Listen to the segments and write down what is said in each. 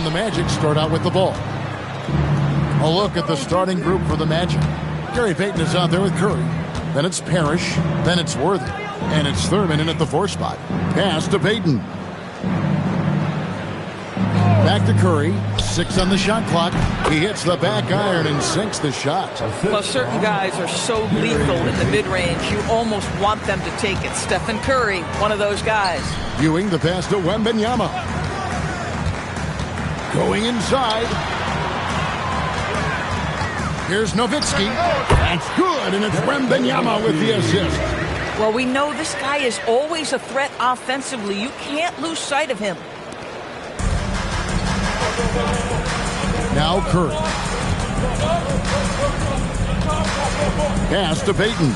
And the Magic start out with the ball. A look at the starting group for the Magic. Gary Payton is out there with Curry. Then it's Parrish. Then it's Worthy. And it's Thurman in at the 4 spot. Pass to Payton. Back to Curry. 6 on the shot clock. He hits the back iron and sinks the shot. Well, certain guys are so lethal in the mid-range, you almost want them to take it. Stephen Curry, one of those guys. Ewing the pass to Wembanyama. Going inside. Here's Nowitzki. That's good, and it's Wembanyama with the assist. Well, we know this guy is always a threat offensively. You can't lose sight of him. Now Curry. Pass to Payton.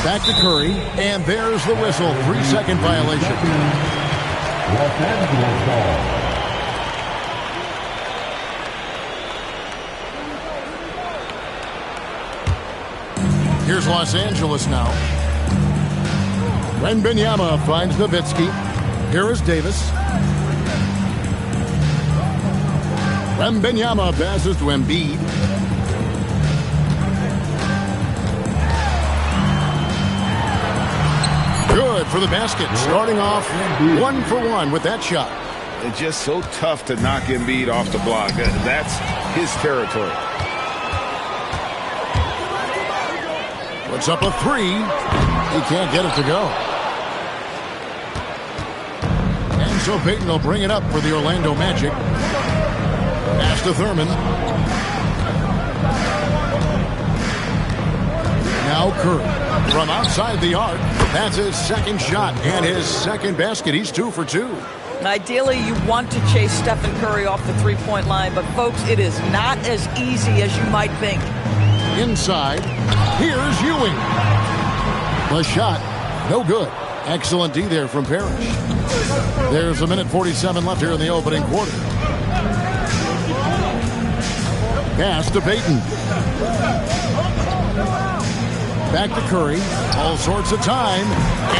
Back to Curry, and there's the whistle. 3-second violation. Los Angeles ball. Here's Los Angeles now. Wembanyama finds Nowitzki. Here is Davis. Wembanyama passes to Embiid. Good for the basket. Starting off 1 for 1 with that shot. It's just so tough to knock Embiid off the block. That's his territory. Puts up a 3. He can't get it to go. And so Payton will bring it up for the Orlando Magic. Pass to Thurman. Now Curry from outside the arc. That's his second shot and his second basket. He's 2 for 2. Ideally, you want to chase Stephen Curry off the three-point line, but folks, it is not as easy as you might think. Inside, here's Ewing. The shot, no good. Excellent D there from Parrish. There's 1:47 left here in the opening quarter. Pass to Payton. Back to Curry. All sorts of time.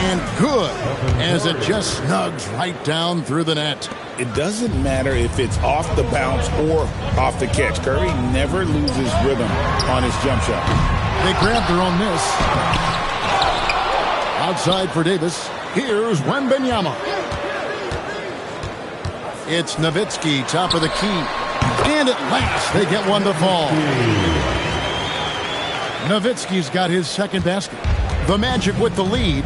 And good. As it just snugs right down through the net. It doesn't matter if it's off the bounce or off the catch. Curry never loses rhythm on his jump shot. They grab their own miss. Outside for Davis. Here's Wembanyama. It's Nowitzki, top of the key. And at last, they get one to fall. Nowitzki's got his second basket. The Magic with the lead.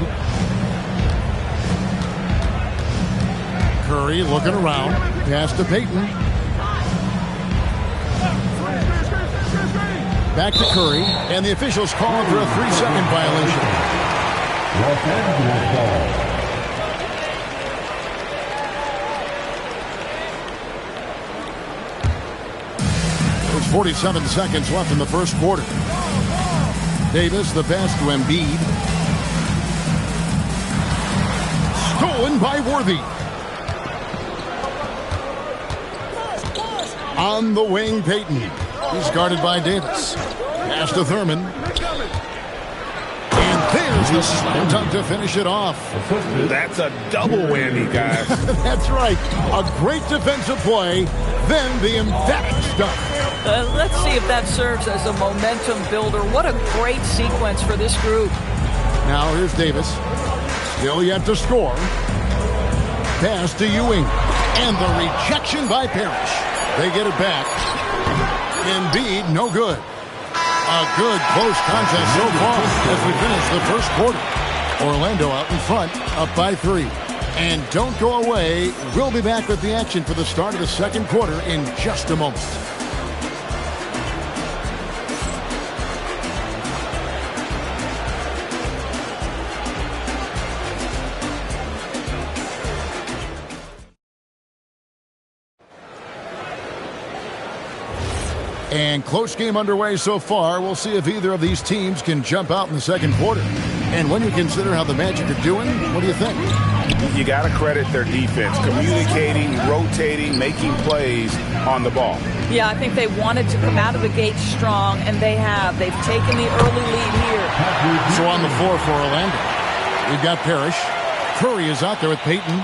Curry looking around. Pass to Payton. Back to Curry. And the officials calling for a 3-second violation. Los Angeles ball. 47 seconds left in the first quarter. Davis, the pass to Embiid. Stolen by Worthy. On the wing, Payton. He's guarded by Davis. Pass to Thurman. And there's the slam dunk to finish it off. That's a double whammy, guys. That's right. A great defensive play, then the emphatic dunk. Let's see if that serves as a momentum builder. What a great sequence for this group. Now here's Davis. Still yet to score. Pass to Ewing. And the rejection by Parrish. They get it back. Embiid, no good. A good close contest so far as we finish the first quarter. Orlando out in front, up by 3. And don't go away. We'll be back with the action for the start of the second quarter in just a moment. And close game underway so far. We'll see if either of these teams can jump out in the second quarter. And when you consider how the Magic are doing, what do you think? You got to credit their defense, communicating, rotating, making plays on the ball. Yeah, I think they wanted to come out of the gate strong, and they have. They've taken the early lead here. So on the floor for Orlando, we've got Parrish. Curry is out there with Payton.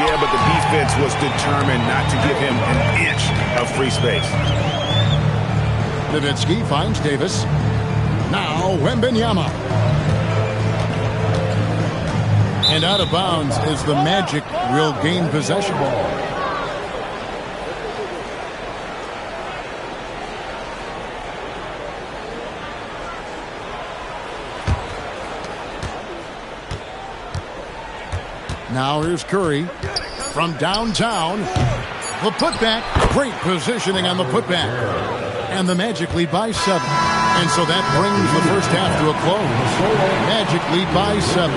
Yeah, but the defense was determined not to give him an inch of free space. Nowitzki finds Davis. Now Wembanyama. And out of bounds is the Magic will gain possession. Now here's Curry from downtown. The putback. Great positioning on the putback. And the Magic lead by 7. And so that brings the first half to a close. Magic lead by 7.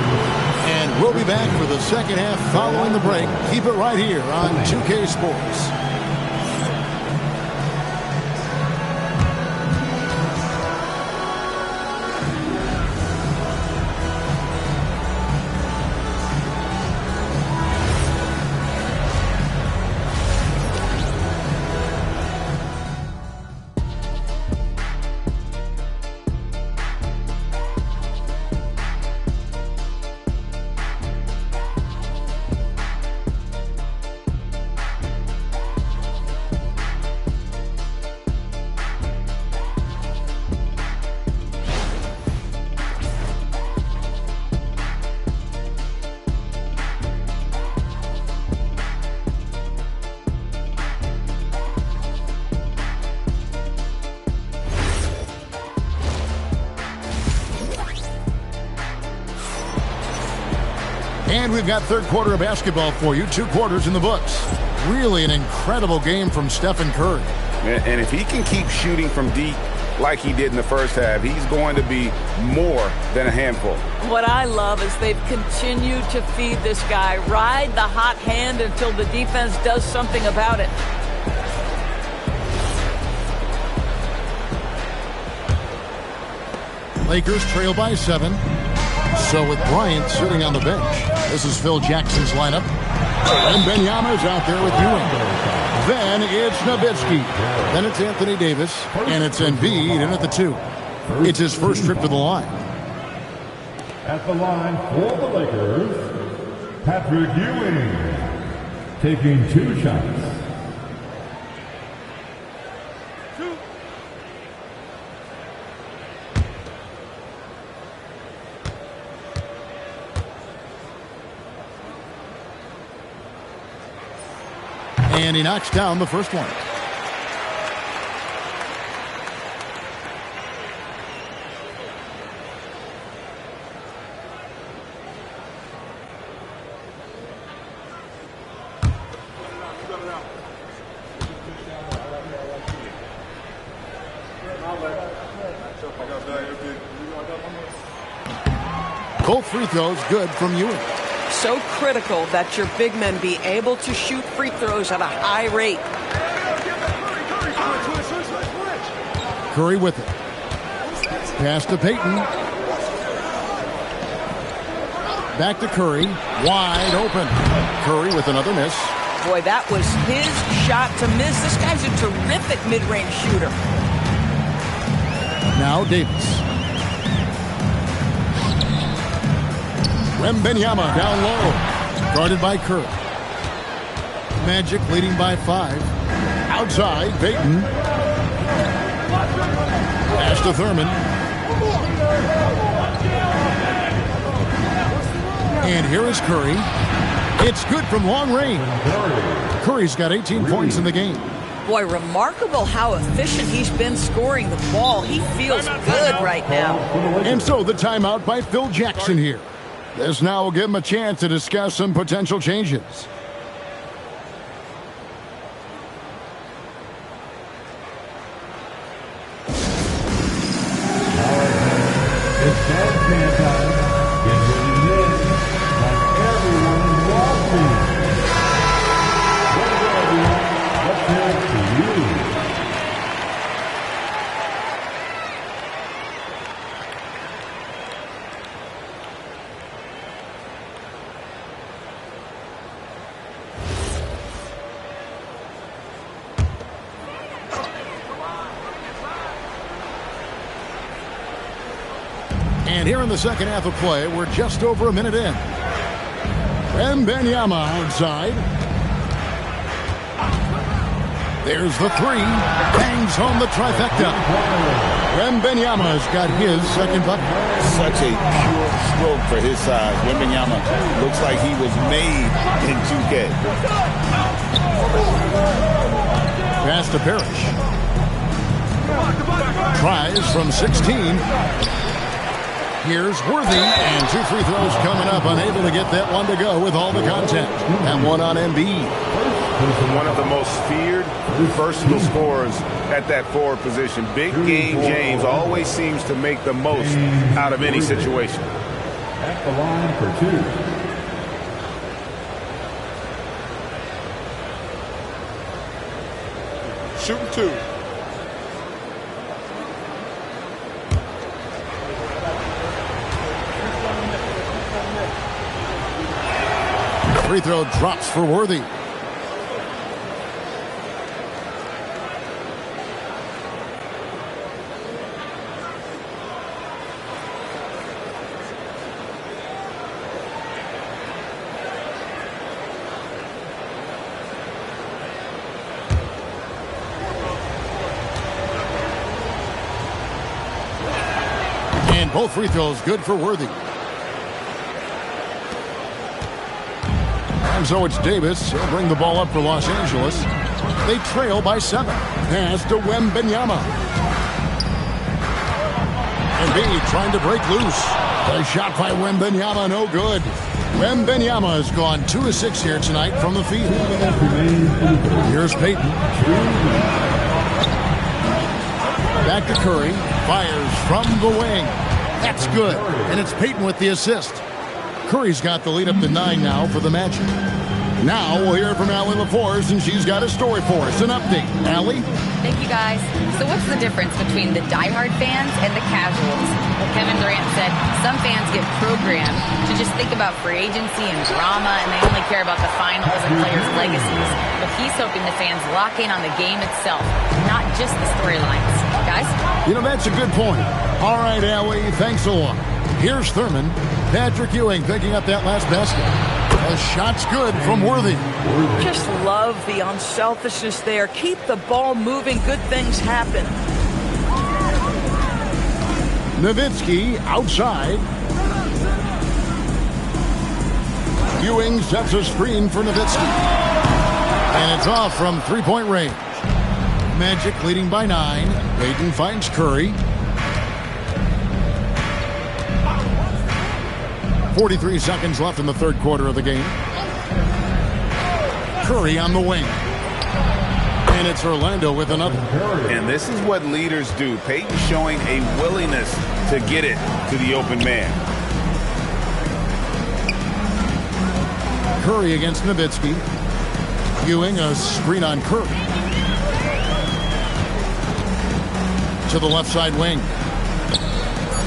And we'll be back for the second half following the break. Keep it right here on 2K Sports. And we've got third quarter of basketball for you. 2 quarters in the books. Really an incredible game from Stephen Curry. And if he can keep shooting from deep like he did in the first half, he's going to be more than a handful. What I love is they've continued to feed this guy, ride the hot hand until the defense does something about it. Lakers trail by 7. So with Bryant sitting on the bench, this is Phil Jackson's lineup. And Wembanyama's out there with Ewing. Then it's Nowitzki. Then it's Anthony Davis. And it's Embiid in at the 2. It's his first trip to the line. At the line for the Lakers, Patrick Ewing, taking 2 shots. And he knocks down the first one. Both free throws good from Ewing. So critical that your big men be able to shoot free throws at a high rate. Curry with it. Pass to Payton. Back to Curry. Wide open. Curry with another miss. Boy, that was his shot to miss. This guy's a terrific mid-range shooter. Now Davis. Wembanyama down low. Guarded by Curry. Magic leading by 5. Outside, Payton. Pass to Thurman. And here is Curry. It's good from long range. Curry's got 18 points in the game. Boy, remarkable how efficient he's been scoring the ball. He feels good right now. And so the timeout by Phil Jackson here. This now will give him a chance to discuss some potential changes. It's man time. Get ready to win like everyone is watching. Well done, everyone. Let's hear it for you. And here in the second half of play, we're just over a minute in. Wembanyama outside. There's the three. Bangs home the trifecta. Wembanyama's got his second bucket. Such a pure stroke for his size. Wembanyama looks like he was made in 2K. Pass to Parrish. Tries from 16. Here's Worthy, and 2 free throws coming up. Unable to get that one to go with all the contact. That one on Embiid. One of the most feared, versatile scorers at that forward position. Big game James always seems to make the most out of any situation. At the line for 2. Shooting 2. Free throw drops for Worthy. And both free throws good for Worthy. And so it's Davis. He'll bring the ball up for Los Angeles. They trail by 7. Pass to Wembanyama. Embiid trying to break loose. A shot by Wembanyama, no good. Wembanyama has gone 2 of 6 here tonight from the field. Here's Payton. Back to Curry. Fires from the wing. That's good. And it's Payton with the assist. Curry's got the lead up to 9 now for the Magic. Now we'll hear from Allie LaForce, and she's got a story for us. An update. Allie? Thank you, guys. So what's the difference between the diehard fans and the casuals? Well, Kevin Durant said some fans get programmed to just think about free agency and drama, and they only care about the finals and players' legacies. But he's hoping the fans lock in on the game itself, not just the storylines. Guys? You know, that's a good point. All right, Allie, thanks a lot. Here's Thurman. Patrick Ewing picking up that last basket. A shot's good from Worthy. Just love the unselfishness there. Keep the ball moving. Good things happen. Nowitzki outside. Ewing sets a screen for Nowitzki. And it's off from three-point range. Magic leading by 9. Payton finds Curry. 43 seconds left in the third quarter of the game. Curry on the wing. And it's Orlando with another. And this is what leaders do. Payton showing a willingness to get it to the open man. Curry against Nowitzki. Ewing a screen on Curry. To the left side wing.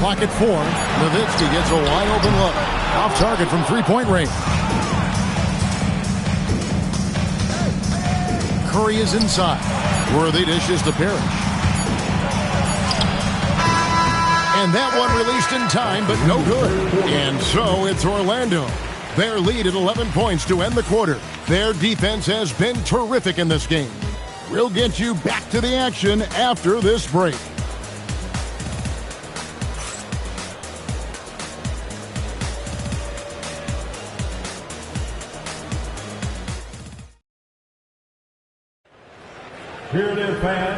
Pocket 4. Nowitzki gets a wide open look. Off target from three-point range. Curry is inside. Worthy dishes to Parrish. And that one released in time, but no good. And so it's Orlando. Their lead at 11 points to end the quarter. Their defense has been terrific in this game. We'll get you back to the action after this break.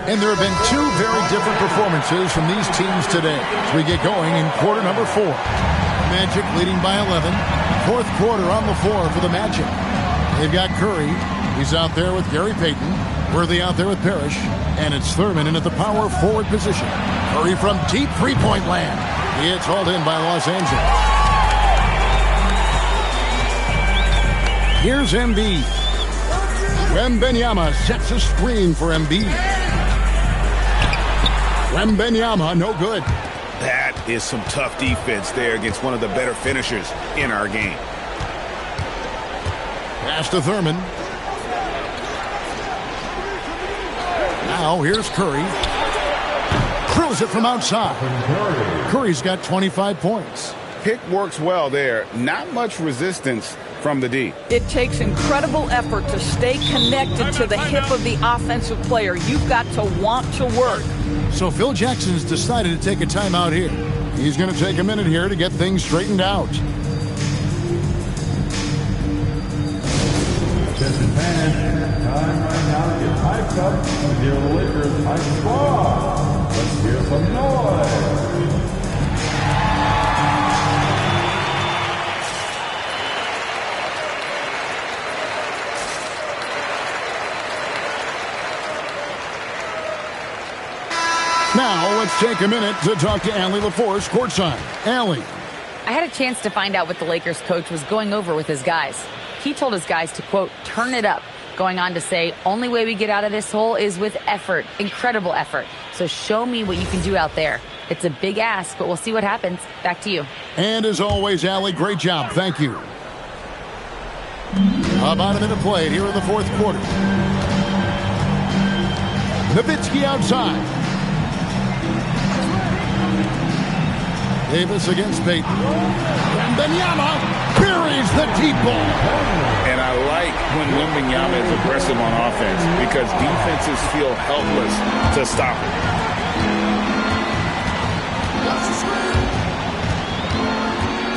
And there have been 2 very different performances from these teams today as we get going in quarter number 4. Magic leading by 11. Fourth quarter on the floor for the Magic. They've got Curry. He's out there with Gary Payton. Worthy out there with Parrish. And it's Thurman in at the power forward position. Curry from deep three-point land. It's hauled in by Los Angeles. Here's Embiid. Wembanyama sets a screen for Embiid. Wembanyama, no good. That is some tough defense there against one of the better finishers in our game. Pass to Thurman. Now here's Curry. Drills it from outside. Curry's got 25 points. Pick works well there. Not much resistance from the D. It takes incredible effort to stay connected to the hip of the offensive player. You've got to want to work. So Phil Jackson's decided to take a timeout here. He's going to take a minute here to get things straightened out. Attention fans, time right now to get hyped up with your Lakers hype squad. Let's hear some noise. Now let's take a minute to talk to Allie LaForce courtside. Allie. I had a chance to find out what the Lakers coach was going over with his guys. He told his guys to, quote, turn it up, going on to say, only way we get out of this hole is with effort, incredible effort. So show me what you can do out there. It's a big ask, but we'll see what happens. Back to you. And as always, Allie, great job. Thank you. About a minute played here in the fourth quarter. Nowitzki outside. Davis against Payton. Wembanyama buries the deep ball. And I like when Wembanyama is aggressive on offense because defenses feel helpless to stop him.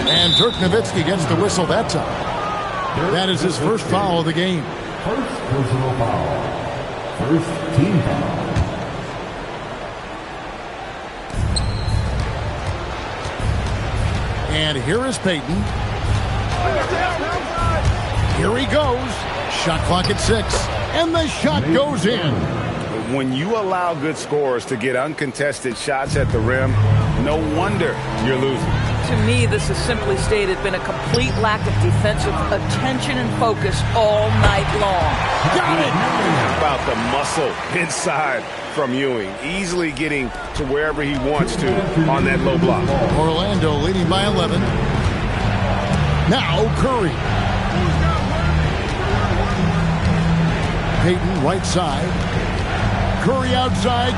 And Dirk Nowitzki gets the whistle that time. That is his first foul of the game. First personal foul. First team foul. And here is Payton. Here he goes. Shot clock at 6. And the shot goes in. When you allow good scorers to get uncontested shots at the rim, no wonder you're losing. To me, this is simply stated been a complete lack of defensive attention and focus all night long. Got it! How about the muscle inside from Ewing, easily getting to wherever he wants to on that low block. Orlando leading by 11. Now Curry. Payton right side. Curry outside.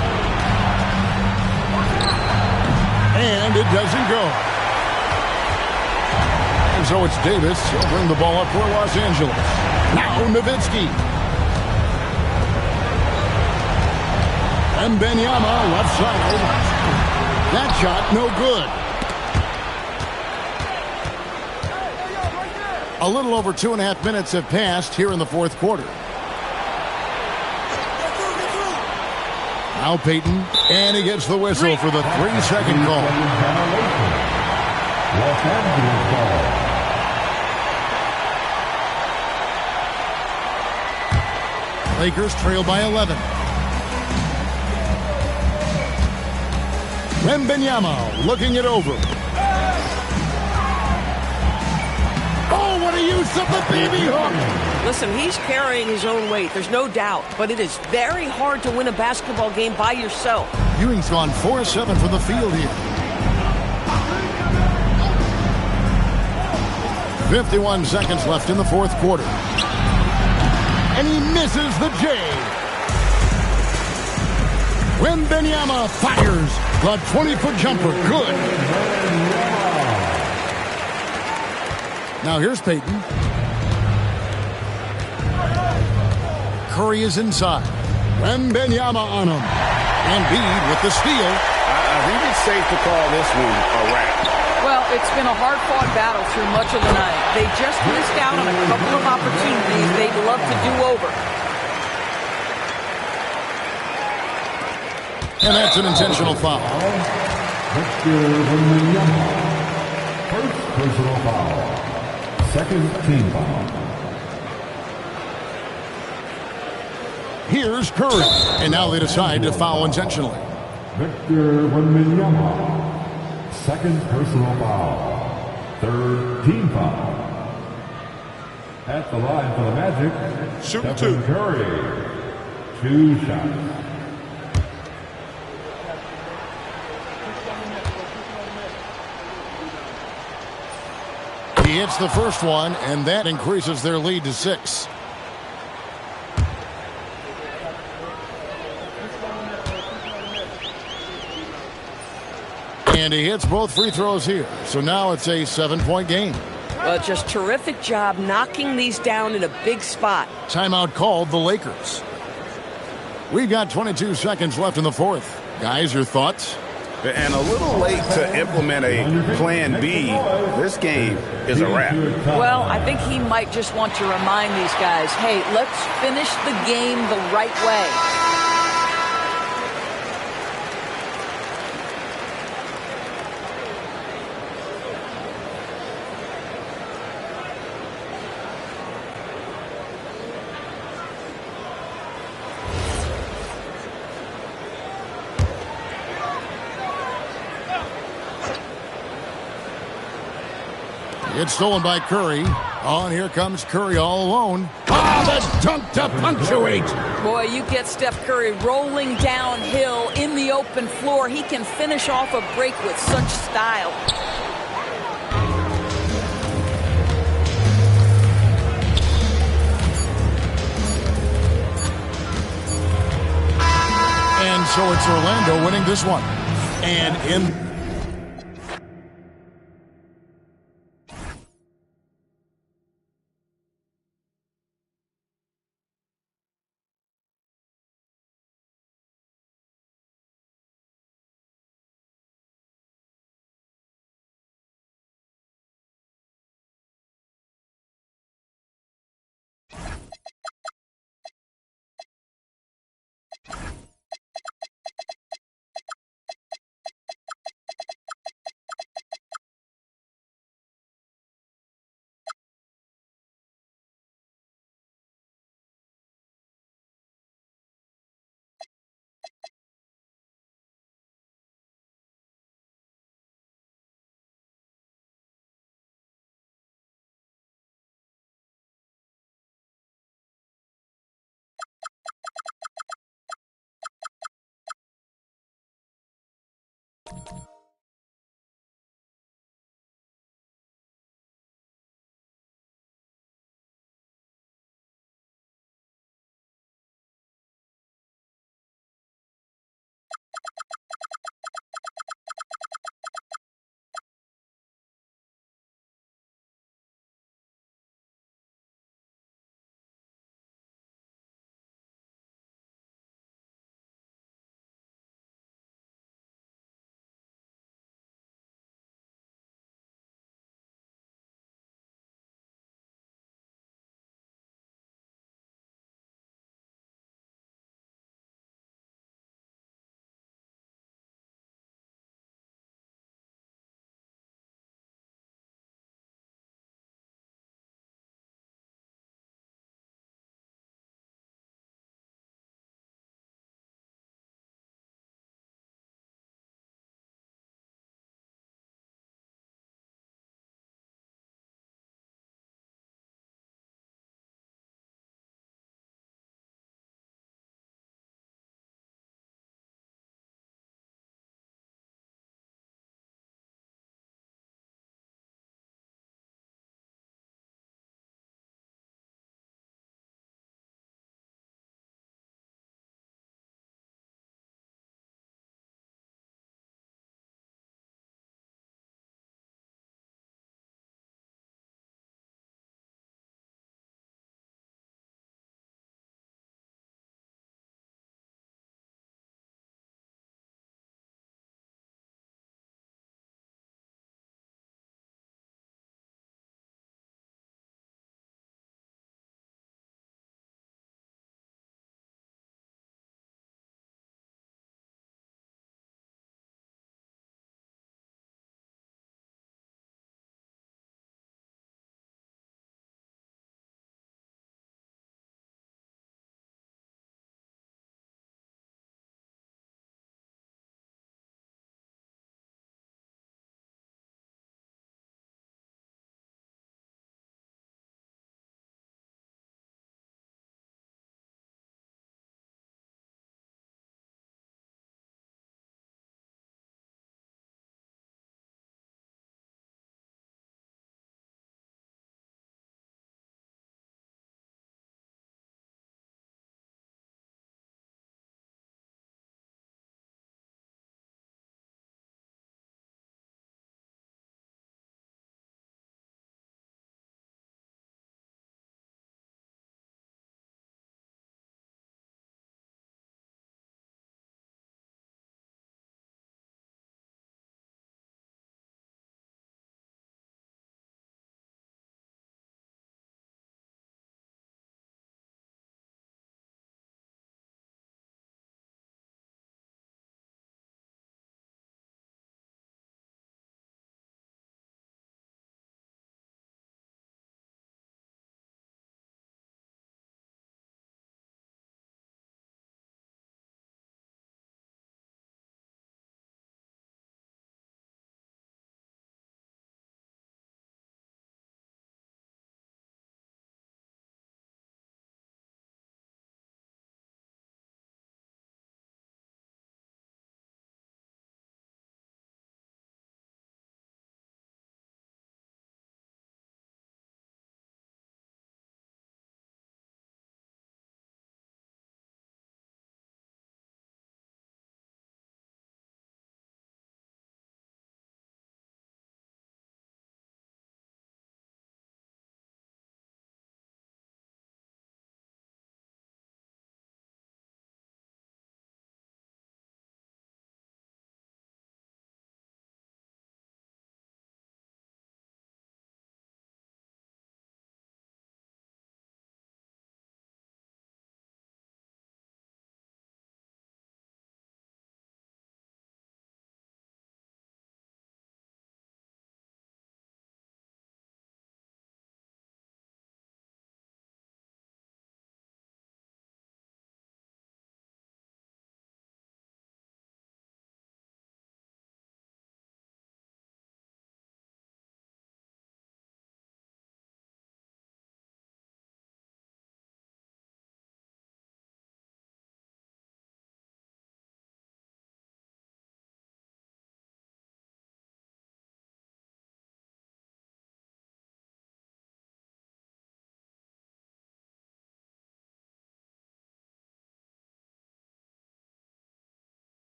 And it doesn't go. And so it's Davis. He'll bring the ball up for Los Angeles. Now Nowitzki. And Wembanyama left side. That shot no good. A little over 2.5 minutes have passed here in the fourth quarter. Now Payton, and he gets the whistle for the 3-second call. Los Angeles ball. Lakers trail by 11. Wembanyama looking it over. Oh, what a use of the baby hook! Listen, he's carrying his own weight, there's no doubt. But it is very hard to win a basketball game by yourself. Ewing's gone 4-7 from the field here. 51 seconds left in the fourth quarter. And he misses the J. Wembanyama fires the 20-foot jumper. Good. Now here's Payton. Curry is inside. Wembanyama on him. Embiid with the steal. I think it's safe to call this one a wrap. Well, it's been a hard-fought battle through much of the night. They just missed out on a couple of opportunities they'd love to do over. And that's an intentional foul. Victor Wembanyama. First personal foul. Second team foul. Here's Curry. And now they decide to foul intentionally. Victor Wembanyama. Second personal foul. Third team foul. At the line for the Magic, Stephen Curry. 2 shots. He hits the first one, and that increases their lead to 6. And he hits both free throws here. So now it's a 7-point game. Well, just terrific job knocking these down in a big spot. Timeout called the Lakers. We've got 22 seconds left in the fourth. Guys, your thoughts? And a little late to implement a plan B. This game is a wrap. Well, I think he might just want to remind these guys, hey, let's finish the game the right way. It's stolen by Curry. Oh, and here comes Curry all alone. Oh, the dunk to punctuate. Boy, you get Steph Curry rolling downhill in the open floor. He can finish off a break with such style. And so it's Orlando winning this one. And in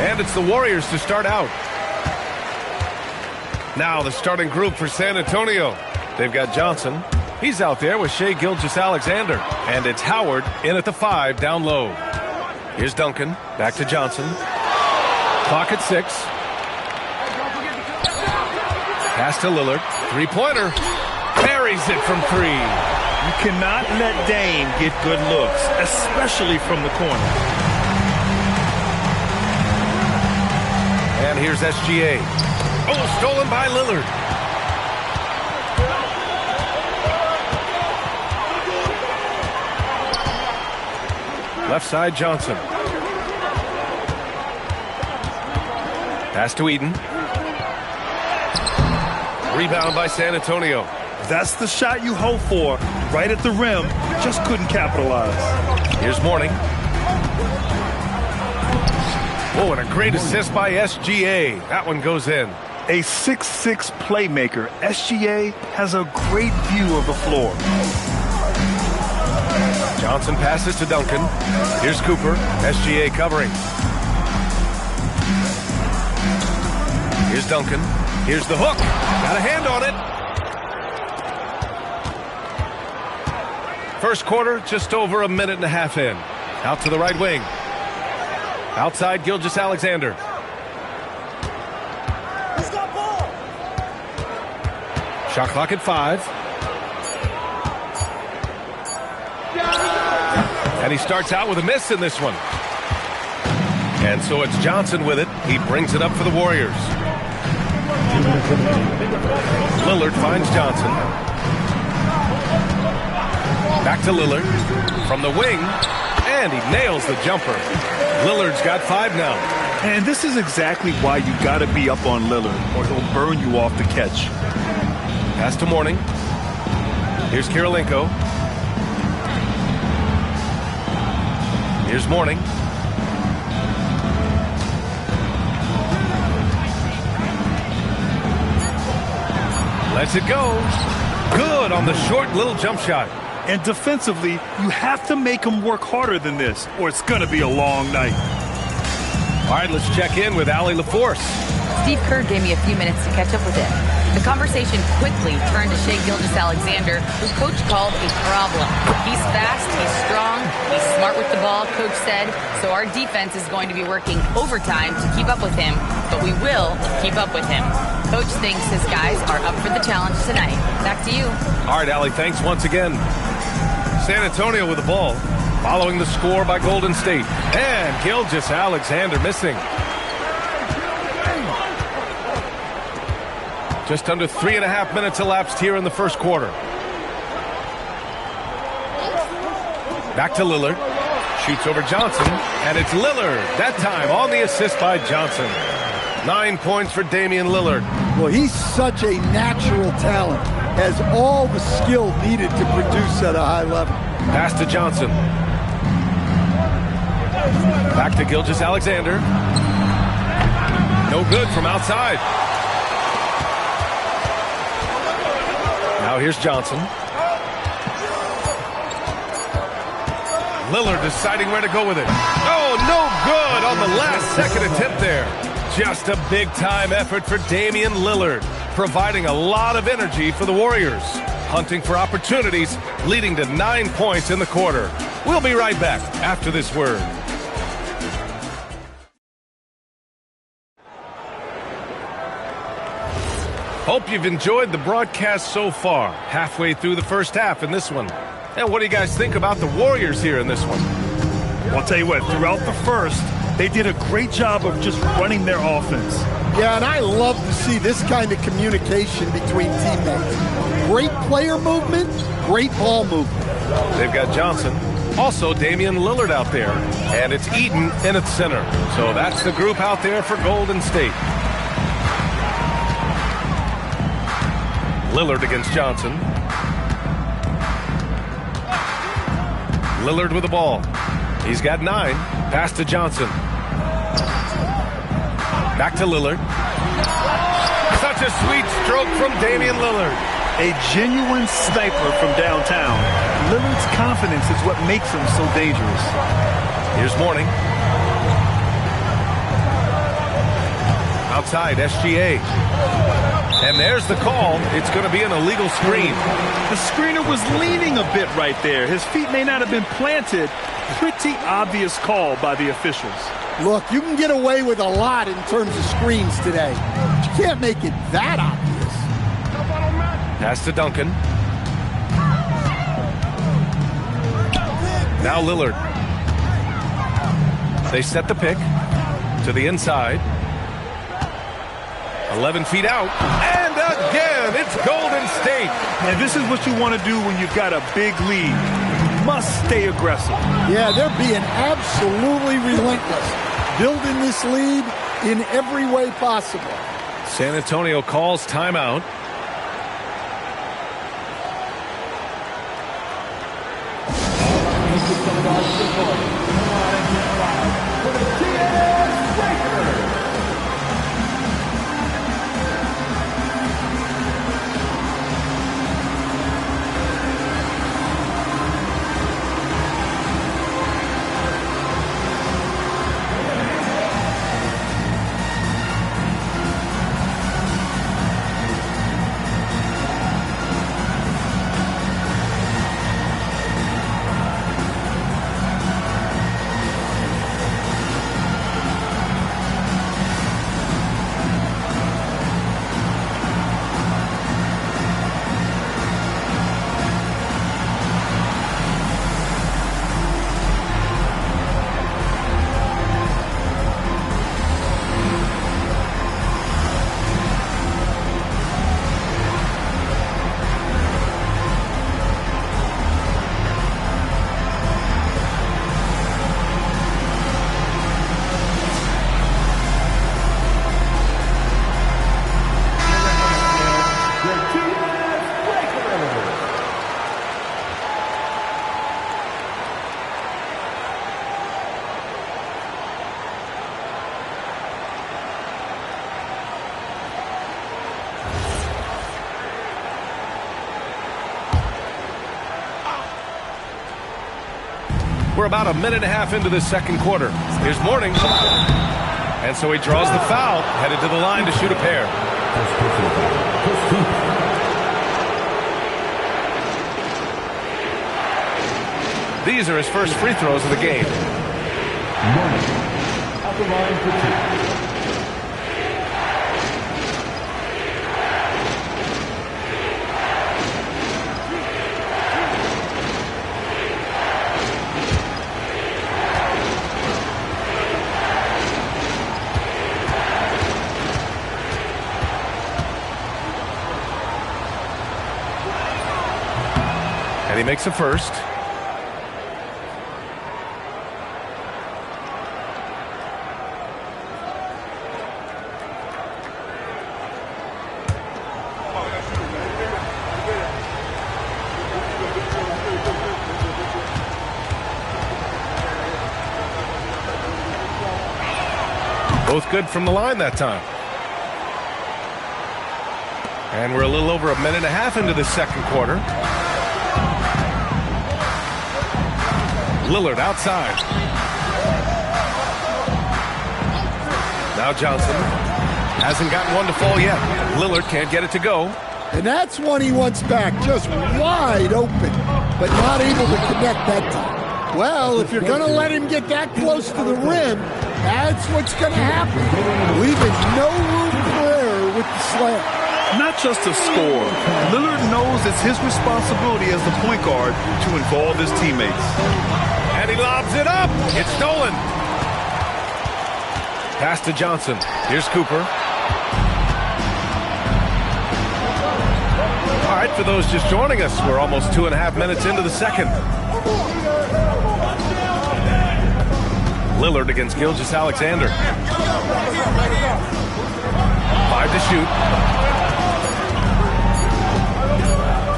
And it's the Warriors to start out. Now the starting group for San Antonio. They've got Johnson. He's out there with Shai Gilgeous-Alexander. And it's Howard in at the 5 down low. Here's Duncan. Back to Johnson. Clock at 6. Pass to Lillard. Three-pointer. Buries it from 3. You cannot let Dame get good looks, especially from the corner. And here's SGA. Oh, stolen by Lillard. Left side, Johnson. Pass to Eden. Rebound by San Antonio. That's the shot you hope for. Right at the rim. Just couldn't capitalize. Here's Mourning. Oh, and a great assist by SGA. That one goes in. A 6'6" playmaker. SGA has a great view of the floor. Johnson passes to Duncan. Here's Cooper. SGA covering. Here's Duncan. Here's the hook. Got a hand on it. First quarter, just over a minute and a half in. Out to the right wing. Outside, Gilgeous-Alexander. Shot clock at 5. And he starts out with a miss in this one. And so it's Johnson with it. He brings it up for the Warriors. Lillard finds Johnson. Back to Lillard. From the wing. And he nails the jumper. Lillard's got 5 now. And this is exactly why you got to be up on Lillard, or he'll burn you off the catch. Pass to Mourning. Here's Kirilenko. Here's Mourning. Lets it go. Good on the short little jump shot. And defensively, you have to make him work harder than this, or it's going to be a long night. All right, let's check in with Allie LaForce. Steve Kerr gave me a few minutes to catch up with him. The conversation quickly turned to Shai Gilgeous-Alexander, who Coach called a problem. He's fast, he's strong, he's smart with the ball, Coach said, so our defense is going to be working overtime to keep up with him, but we will keep up with him. Coach thinks his guys are up for the challenge tonight. Back to you. All right, Allie, thanks once again. San Antonio with the ball, following the score by Golden State. And Gilgeous-Alexander missing. Just under 3.5 minutes elapsed here in the first quarter. Back to Lillard. Shoots over Johnson. And it's Lillard, that time on the assist by Johnson. 9 points for Damian Lillard. Well, he's such a natural talent. Has all the skill needed to produce at a high level. Pass to Johnson. Back to Gilgeous-Alexander. No good from outside. Now here's Johnson. Lillard deciding where to go with it. Oh, no good on the last second attempt there. Just a big-time effort for Damian Lillard, providing a lot of energy for the Warriors, hunting for opportunities, leading to 9 points in the quarter. We'll be right back after this word. Hope you've enjoyed the broadcast so far, halfway through the first half in this one. And what do you guys think about the Warriors here in this one? Well, I'll tell you what, throughout the first, they did a great job of just running their offense. Yeah, and I love to see this kind of communication between teammates. Great player movement, great ball movement. They've got Johnson, also Damian Lillard out there, and it's Eden in its center. So that's the group out there for Golden State. Lillard against Johnson. Lillard with the ball. He's got 9. Pass to Johnson. Back to Lillard. Such a sweet stroke from Damian Lillard. A genuine sniper from downtown. Lillard's confidence is what makes him so dangerous. Here's Mourning. Outside, SGA. And there's the call. It's going to be an illegal screen. The screener was leaning a bit right there. His feet may not have been planted. Pretty obvious call by the officials. Look, you can get away with a lot in terms of screens today. But you can't make it that obvious. Pass to Duncan. Now Lillard. They set the pick to the inside. 11 feet out. And again, it's Golden State. And this is what you want to do when you've got a big lead. You must stay aggressive. Yeah, they're being absolutely relentless. Building this lead in every way possible. San Antonio calls timeout. We're about a minute and a half into the second quarter. Here's Mourning. And so he draws the foul, headed to the line to shoot a pair. These are his first free throws of the game. Mourning at the line for two. And he makes a first. Both good from the line that time. And we're a little over a minute and a half into the second quarter. Lillard outside. Now Johnson hasn't gotten one to fall yet. Lillard can't get it to go. And that's one he wants back, just wide open, but not able to connect that time. Well, if you're going to let him get that close to the rim, that's what's going to happen. Leaving no room for error with the slam. Not just a score. Lillard knows it's his responsibility as the point guard to involve his teammates. And he lobs it up. It's stolen. Pass to Johnson. Here's Cooper. All right, for those just joining us, we're almost 2.5 minutes into the second. Lillard against Gilgeous-Alexander. 5 to shoot.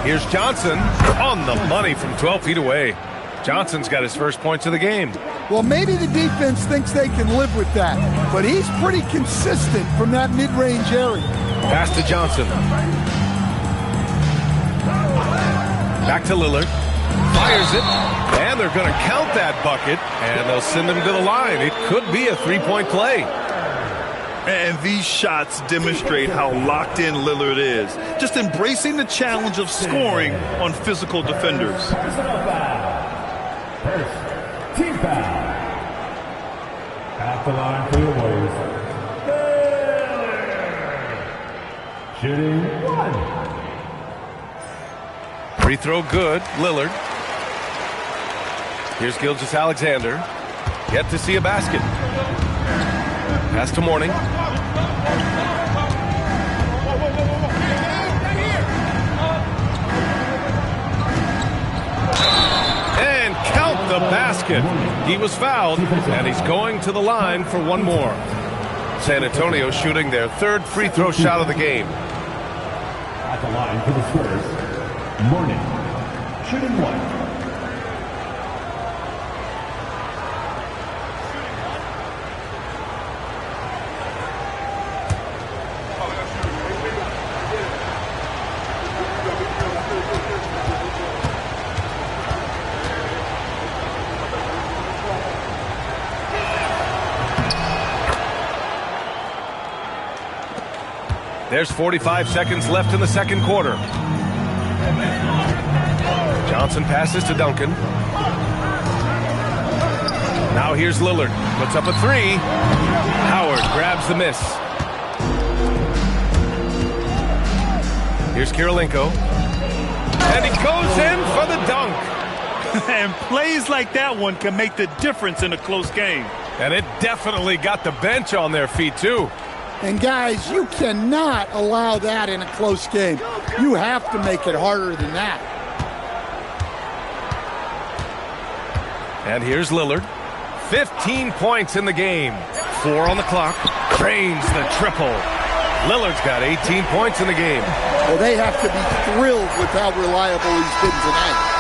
Here's Johnson on the money from 12 feet away. Johnson's got his first points of the game. Well, maybe the defense thinks they can live with that, but he's pretty consistent from that mid-range area. Pass to Johnson. Back to Lillard. Fires it. And they're going to count that bucket. And they'll send him to the line. It could be a three-point play. And these shots demonstrate how locked in Lillard is. Just embracing the challenge of scoring on physical defenders. Team foul. At the line for the Warriors. Shooting 1. Free throw good. Lillard. Here's Gilgeous-Alexander. Yet to see a basket. Pass to Mourning. And count the basket. He was fouled, and he's going to the line for one more. San Antonio shooting their third free throw shot of the game. At the line for the Spurs, Mourning. Shooting 1. There's 45 seconds left in the second quarter. Johnson passes to Duncan. Now here's Lillard. Puts up a three. Howard grabs the miss. Here's Kirilenko. And he goes in for the dunk. And plays like that one can make the difference in a close game. And it definitely got the bench on their feet, too. And guys, you cannot allow that in a close game. You have to make it harder than that. And here's Lillard. 15 points in the game. 4 on the clock. Drains the triple. Lillard's got 18 points in the game. Well, they have to be thrilled with how reliable he's been tonight.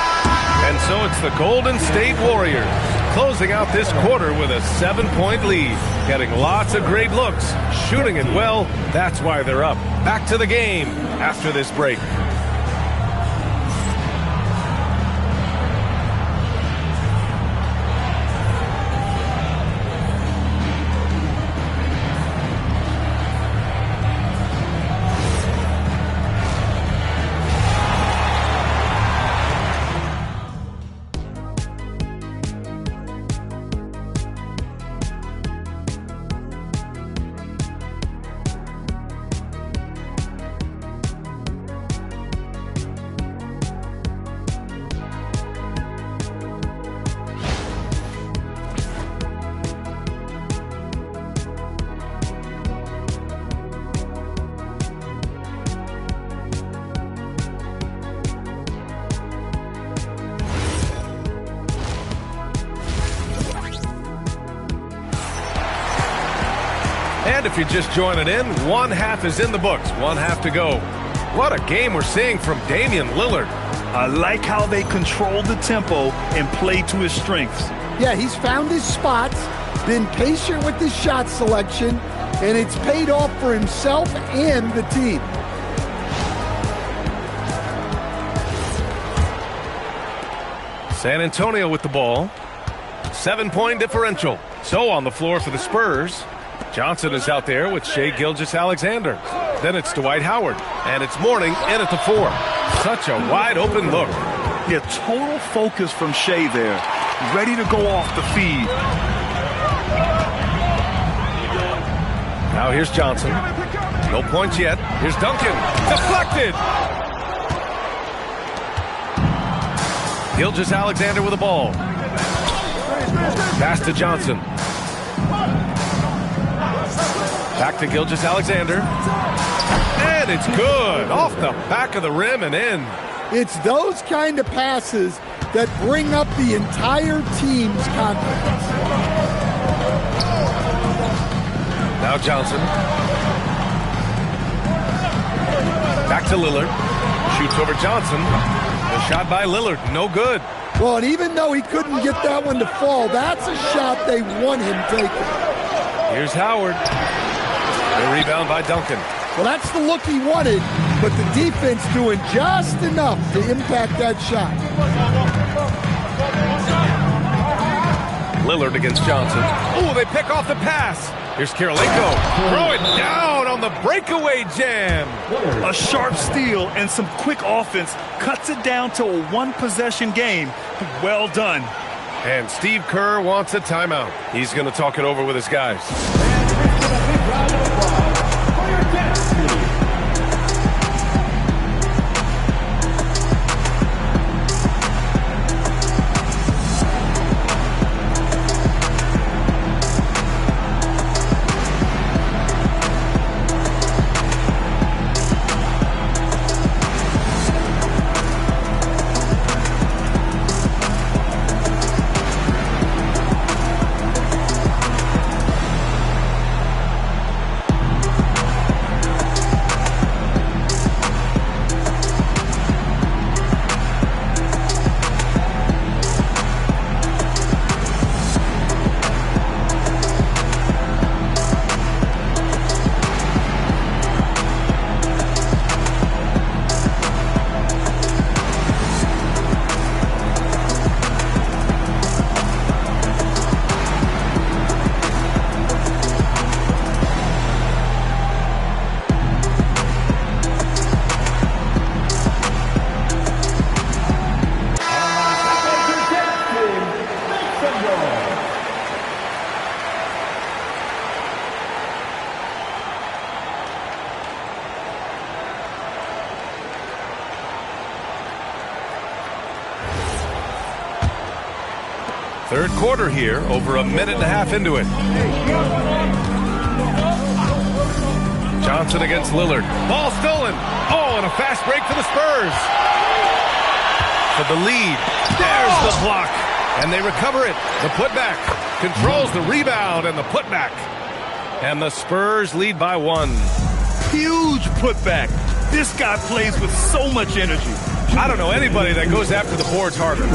And so it's the Golden State Warriors closing out this quarter with a 7-point lead. Getting lots of great looks, shooting it well. That's why they're up. Back to the game after this break. And if you're just joining in, one half is in the books, one half to go. What a game we're seeing from Damian Lillard. I like how they control the tempo and play to his strengths. Yeah, he's found his spots, been patient with his shot selection, and it's paid off for himself and the team. San Antonio with the ball. 7-point differential. So on the floor for the Spurs. Johnson is out there with Shai Gilgeous-Alexander. Then it's Dwight Howard. And it's Mourning in at the 4. Such a wide open look. Yeah, total focus from Shai there. Ready to go off the feed. Now here's Johnson. No points yet. Here's Duncan. Deflected. Gilgeous-Alexander with the ball. Pass to Johnson. Back to Gilgeous-Alexander. And it's good. Off the back of the rim and in. It's those kind of passes that bring up the entire team's confidence. Now Johnson. Back to Lillard. Shoots over Johnson. The shot by Lillard, no good. Well, and even though he couldn't get that one to fall, that's a shot they want him taking. Here's Howard. The rebound by Duncan. Well, that's the look he wanted, but the defense doing just enough to impact that shot. Lillard against Johnson. Oh, they pick off the pass. Here's Karolinko. Throw it down on the breakaway jam. A sharp steal and some quick offense cuts it down to a one-possession game. Well done. And Steve Kerr wants a timeout. He's going to talk it over with his guys. Third quarter here, over a minute and a half into it. Johnson against Lillard. Ball stolen. Oh, and a fast break for the Spurs. For the lead. There's the block. And they recover it. The putback. Controls the rebound and the putback. And the Spurs lead by 1. Huge putback. This guy plays with so much energy. I don't know anybody that goes after the boards harder.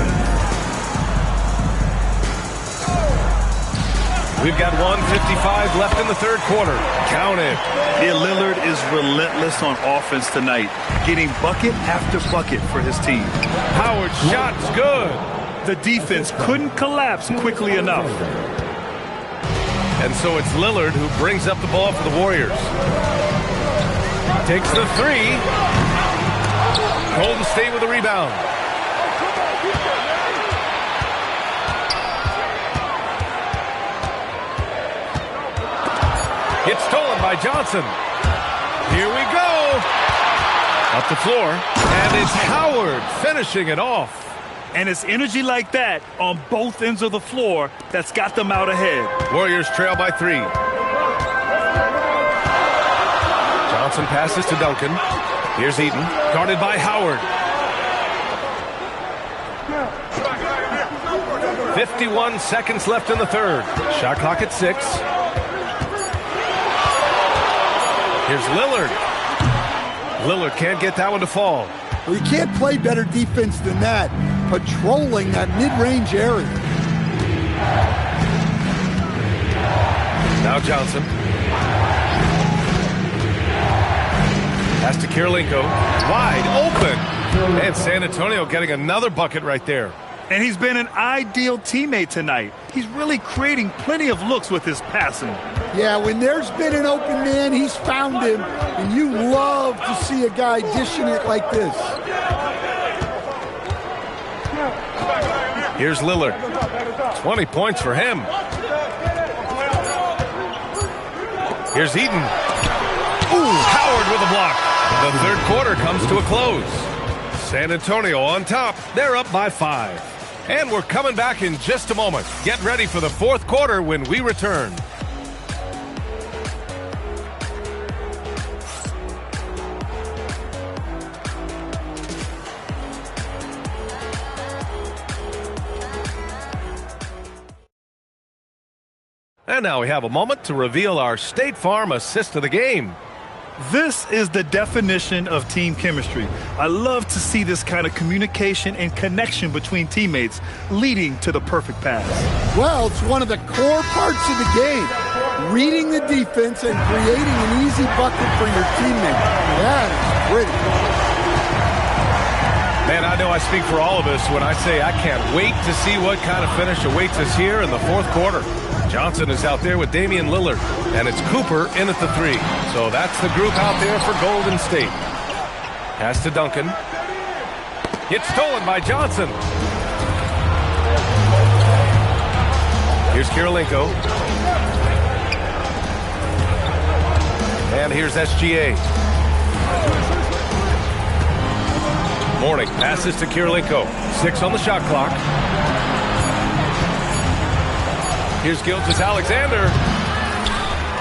We've got 1:55 left in the third quarter. Count it. Yeah, Lillard is relentless on offense tonight, getting bucket after bucket for his team. Howard's shot's good. The defense couldn't collapse quickly enough. And so it's Lillard who brings up the ball for the Warriors. Takes the 3. Golden State with the rebound. It's stolen by Johnson. Here we go. Up the floor. And it's Howard finishing it off. And it's energy like that on both ends of the floor that's got them out ahead. Warriors trail by 3. Johnson passes to Duncan. Here's Eaton, guarded by Howard. 51 seconds left in the third. Shot clock at 6. Here's Lillard. Lillard can't get that one to fall. Well, you can't play better defense than that, patrolling that mid-range area. Now Johnson. Pass to Karolinko. Wide open. And San Antonio getting another bucket right there. And he's been an ideal teammate tonight. He's really creating plenty of looks with his passing. Yeah, when there's been an open man, he's found him, and you love to see a guy dishing it like this. Here's Lillard. 20 points for him. Here's Eaton. Ooh, Howard with a block. The third quarter comes to a close. San Antonio on top. They're up by 5. And we're coming back in just a moment. Get ready for the fourth quarter when we return. And now we have a moment to reveal our State Farm assist of the game. This is the definition of team chemistry. I love to see this kind of communication and connection between teammates leading to the perfect pass. Well, it's one of the core parts of the game. Reading the defense and creating an easy bucket for your teammate. That is pretty. Man, I know I speak for all of us when I say I can't wait to see what kind of finish awaits us here in the fourth quarter. Johnson is out there with Damian Lillard, and it's Cooper in at the 3. So that's the group out there for Golden State. Pass to Duncan. It's stolen by Johnson. Here's Kirilenko. And here's SGA. Mourning passes to Kirilenko. 6 on the shot clock. Here's Gilgeous-Alexander.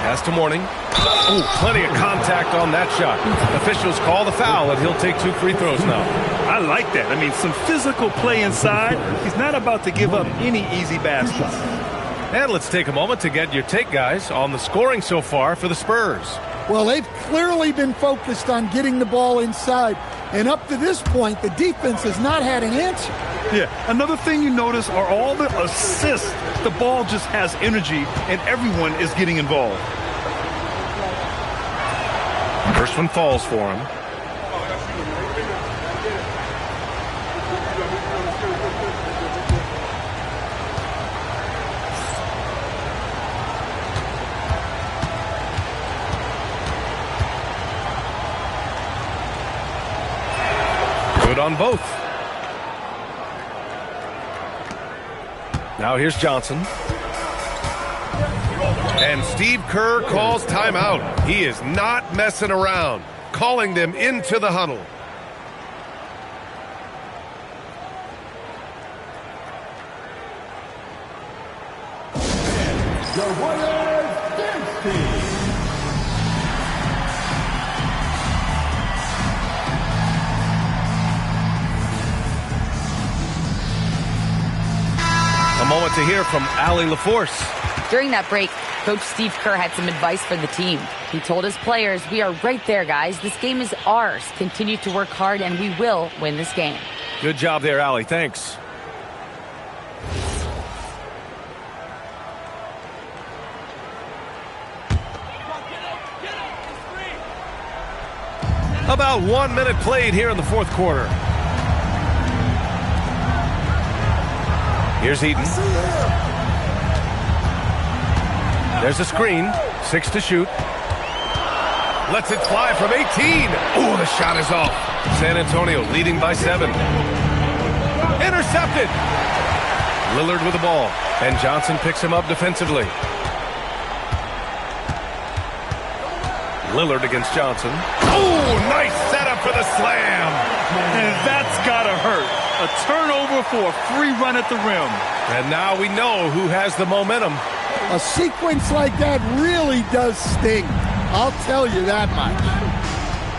Pass to Mourning. Oh, plenty of contact on that shot. Officials call the foul, and he'll take 2 free throws now. I like that. I mean, some physical play inside. He's not about to give up any easy baskets. And let's take a moment to get your take, guys, on the scoring so far for the Spurs. Well, they've clearly been focused on getting the ball inside. And up to this point, the defense has not had an answer. Yeah, another thing you notice are all the assists. The ball just has energy, and everyone is getting involved. First one falls for him. Good on both. Now here's Johnson. And Steve Kerr calls timeout. He is not messing around, calling them into the huddle. The Warriors dance team. A moment to hear from Allie LaForce. During that break, Coach Steve Kerr had some advice for the team. He told his players, "We are right there, guys. This game is ours. Continue to work hard, and we will win this game." Good job there, Allie. Thanks. About 1 minute played here in the fourth quarter. Here's Eaton. There's a screen. 6 to shoot. Lets it fly from 18. Oh, the shot is off. San Antonio leading by 7. Intercepted. Lillard with the ball. And Johnson picks him up defensively. Lillard against Johnson. Oh, nice setup for the slam. And that's gotta hurt. A turnover for a free run at the rim. And now we know who has the momentum. A sequence like that really does sting. I'll tell you that much.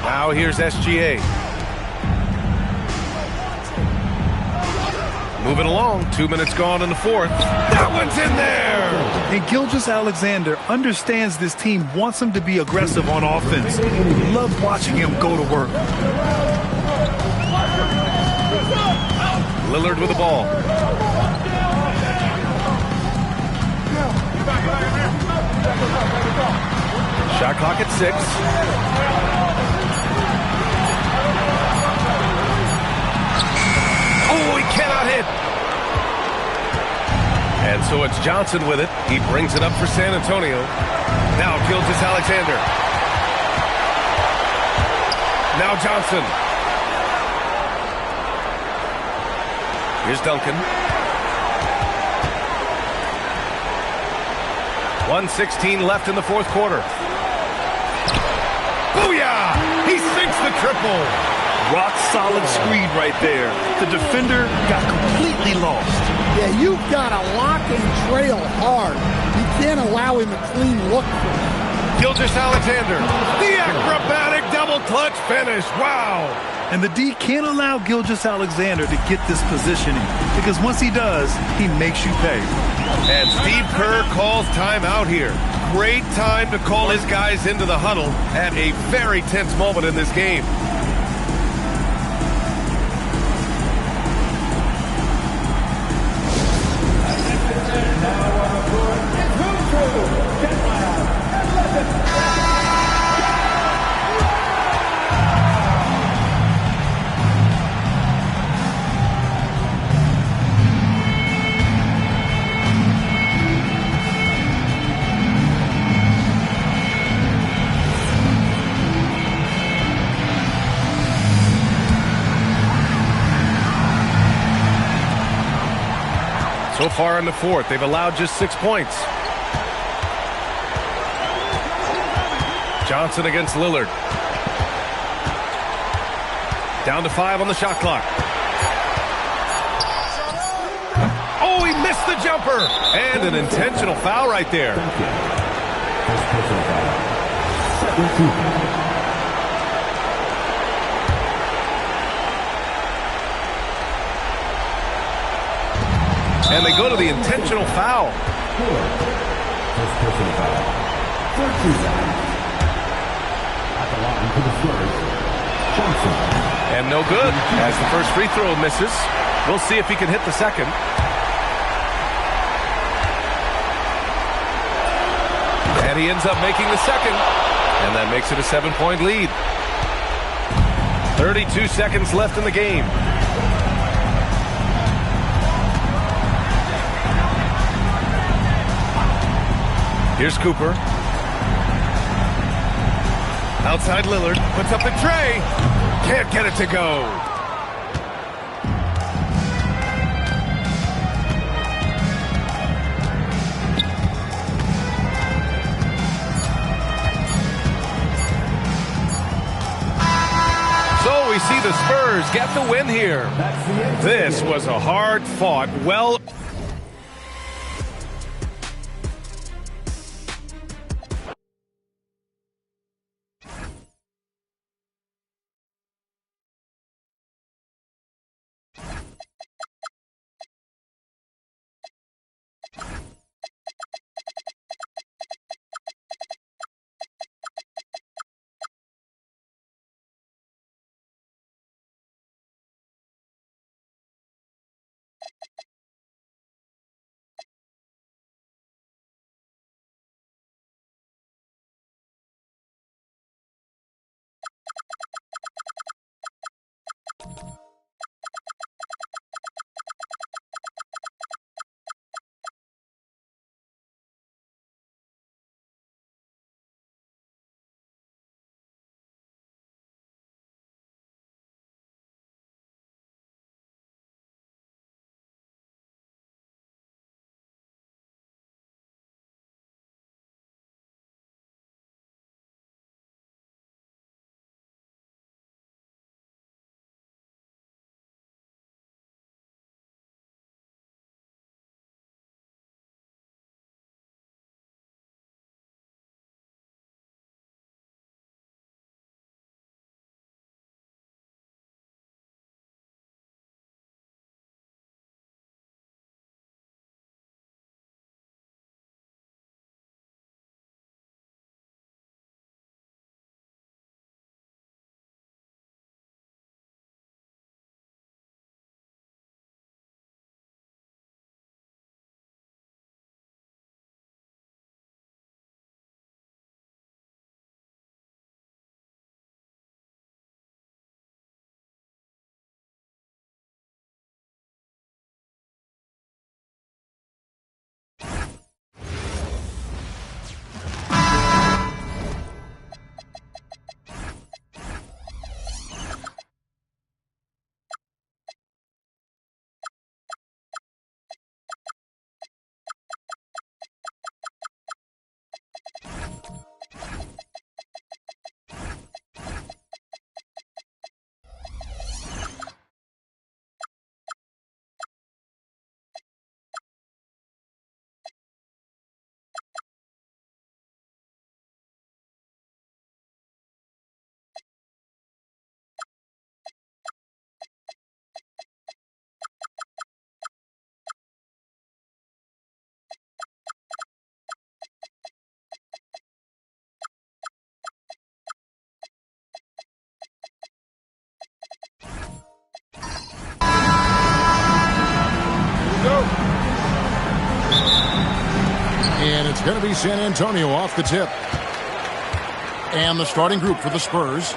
Now here's SGA. Moving along. 2 minutes gone in the fourth. That one's in there. And Gilgeous-Alexander understands this team wants him to be aggressive on offense. Love watching him go to work. Lillard with the ball. Shot clock at 6. Oh, he cannot hit. And so it's Johnson with it. He brings it up for San Antonio. Now Gilgeous-Alexander. Now Johnson. Here's Duncan. 1:16 left in the fourth quarter. Booyah! He sinks the triple. Rock solid screen right there. The defender got completely lost. Yeah, you've got to lock and trail hard. You can't allow him a clean look for him. Gilgeous-Alexander, the acrobatic double clutch finish. Wow. And the D can't allow Gilgeous-Alexander to get this positioning, because once he does, he makes you pay. And Steve Kerr calls timeout here. Great time to call his guys into the huddle at a very tense moment in this game. So far in the fourth, they've allowed just 6 points. Johnson against Lillard. Down to 5 on the shot clock. Oh, he missed the jumper. And an intentional foul right there. And they go to the intentional foul. First personal foul. 13. At the line for the Spurs, Johnson. And no good, as the first free throw misses. We'll see if he can hit the second. And he ends up making the second. And that makes it a 7-point lead. 32 seconds left in the game. Here's Cooper. Outside Lillard. Puts up the tray. Can't get it to go. So we see the Spurs get the win here. This was a hard-fought, well... And it's going to be San Antonio off the tip. And the starting group for the Spurs.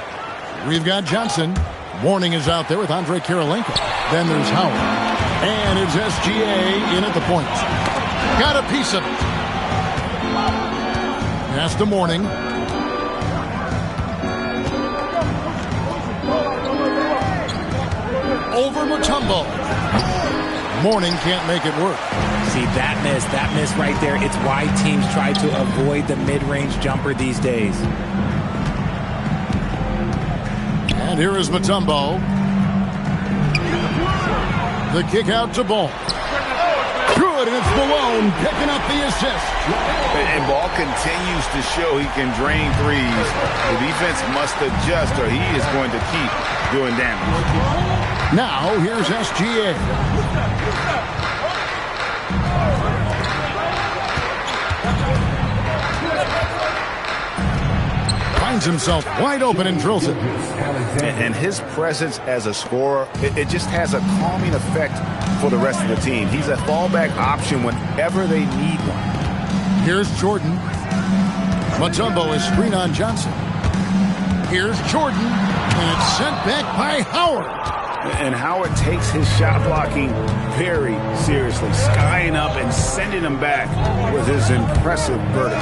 We've got Johnson. Warning is out there with Andre Kirilenko. Then there's Howard. And it's SGA in at the point. Got a piece of it. Pass to Mourning. Over Mutombo. Mourning can't make it work. See, that miss right there, it's why teams try to avoid the mid-range jumper these days. And here is Mutombo. The kick out to Ball. Good, and it's Malone picking up the assist. And Ball continues to show he can drain threes. The defense must adjust or he is going to keep doing damage. Now, here's SGA. Finds himself wide open and drills it. And his presence as a scorer, it just has a calming effect for the rest of the team. He's a fallback option whenever they need one. Here's Jordan. Mutombo is screen on Johnson. Here's Jordan, and it's sent back by Howard. And Howard takes his shot blocking very seriously, skying up and sending him back with his impressive vertical.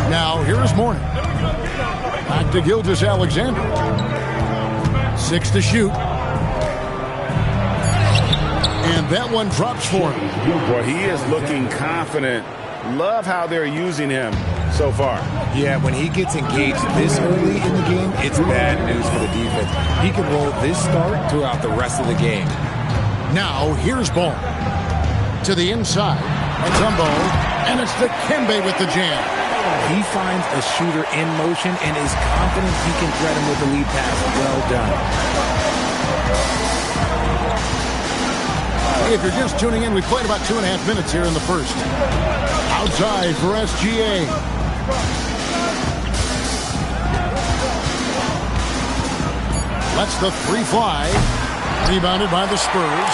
Now, here is Mourning. Back to Gilgeous-Alexander. 6 to shoot. And that one drops for him. Well, he is looking confident. Love how they're using him so far. Yeah, when he gets engaged this early in the game, it's bad news for the defense. He can roll this start throughout the rest of the game. Now, here's Ball. To the inside. Mutombo. And it's Dikembe with the jam. He finds a shooter in motion and is confident he can thread him with the lead pass. Well done. If you're just tuning in, we played about 2.5 minutes here in the first. Outside for SGA. Lets the three fly. Rebounded by the Spurs.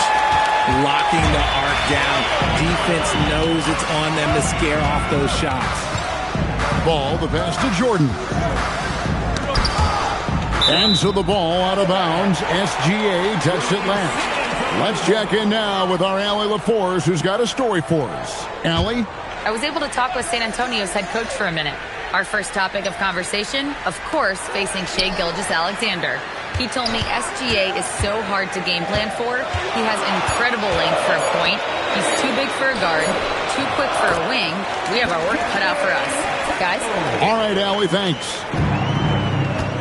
Locking the arc down. Defense knows it's on them to scare off those shots. Ball, the pass to Jordan. And so the ball out of bounds. SGA touched it last. Let's check in now with our Allie LaForce, who's got a story for us. Allie? I was able to talk with San Antonio's head coach for a minute. Our first topic of conversation, of course, facing Shai Gilgeous-Alexander. He told me SGA is so hard to game plan for. He has incredible length for a point. He's too big for a guard, too quick for a wing. We have our work cut out for us. Guys? All right, Allie, thanks.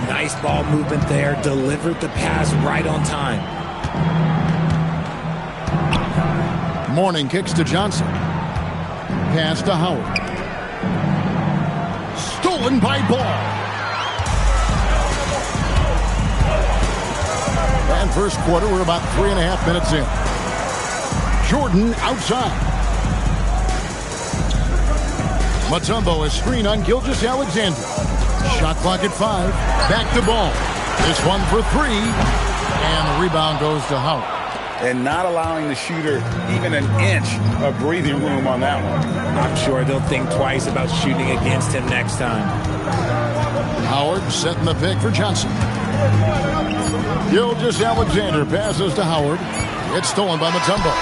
Nice ball movement there. Delivered the pass right on time. Mourning kicks to Johnson. Pass to Howard. Stolen by Ball. And first quarter, we're about 3.5 minutes in. Jordan outside. Mutombo is screen on Gilgeous-Alexander. Shot clock at 5. Back to Ball. This one for 3. And the rebound goes to Howard. And not allowing the shooter even an inch of breathing room on that one. I'm sure they'll think twice about shooting against him next time. Howard setting the pick for Johnson. Gilgeous-Alexander passes to Howard. It's stolen by Mutombo.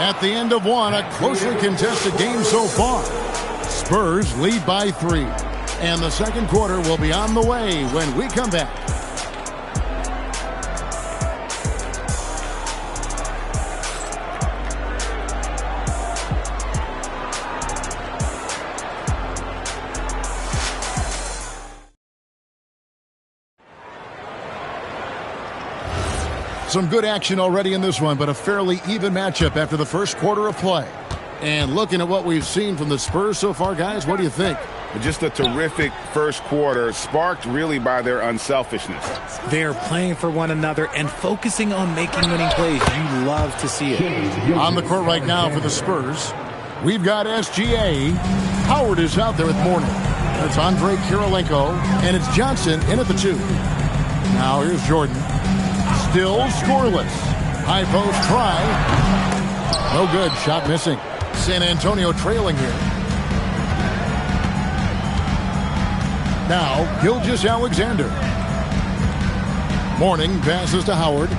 At the end of one, a closely contested game so far. Spurs lead by 3. And the second quarter will be on the way when we come back. Some good action already in this one, but a fairly even matchup after the first quarter of play. And looking at what we've seen from the Spurs so far, guys, what do you think? Just a terrific first quarter, sparked really by their unselfishness. They're playing for one another and focusing on making winning plays. You love to see it. On the court right now for the Spurs, we've got SGA. Howard is out there with Mourning. That's Andre Kirilenko, and it's Johnson in at the 2. Now here's Jordan. Still scoreless. High post try. No good. Shot missing. San Antonio trailing here. Now, Gilgeous-Alexander. Mourning passes to Howard.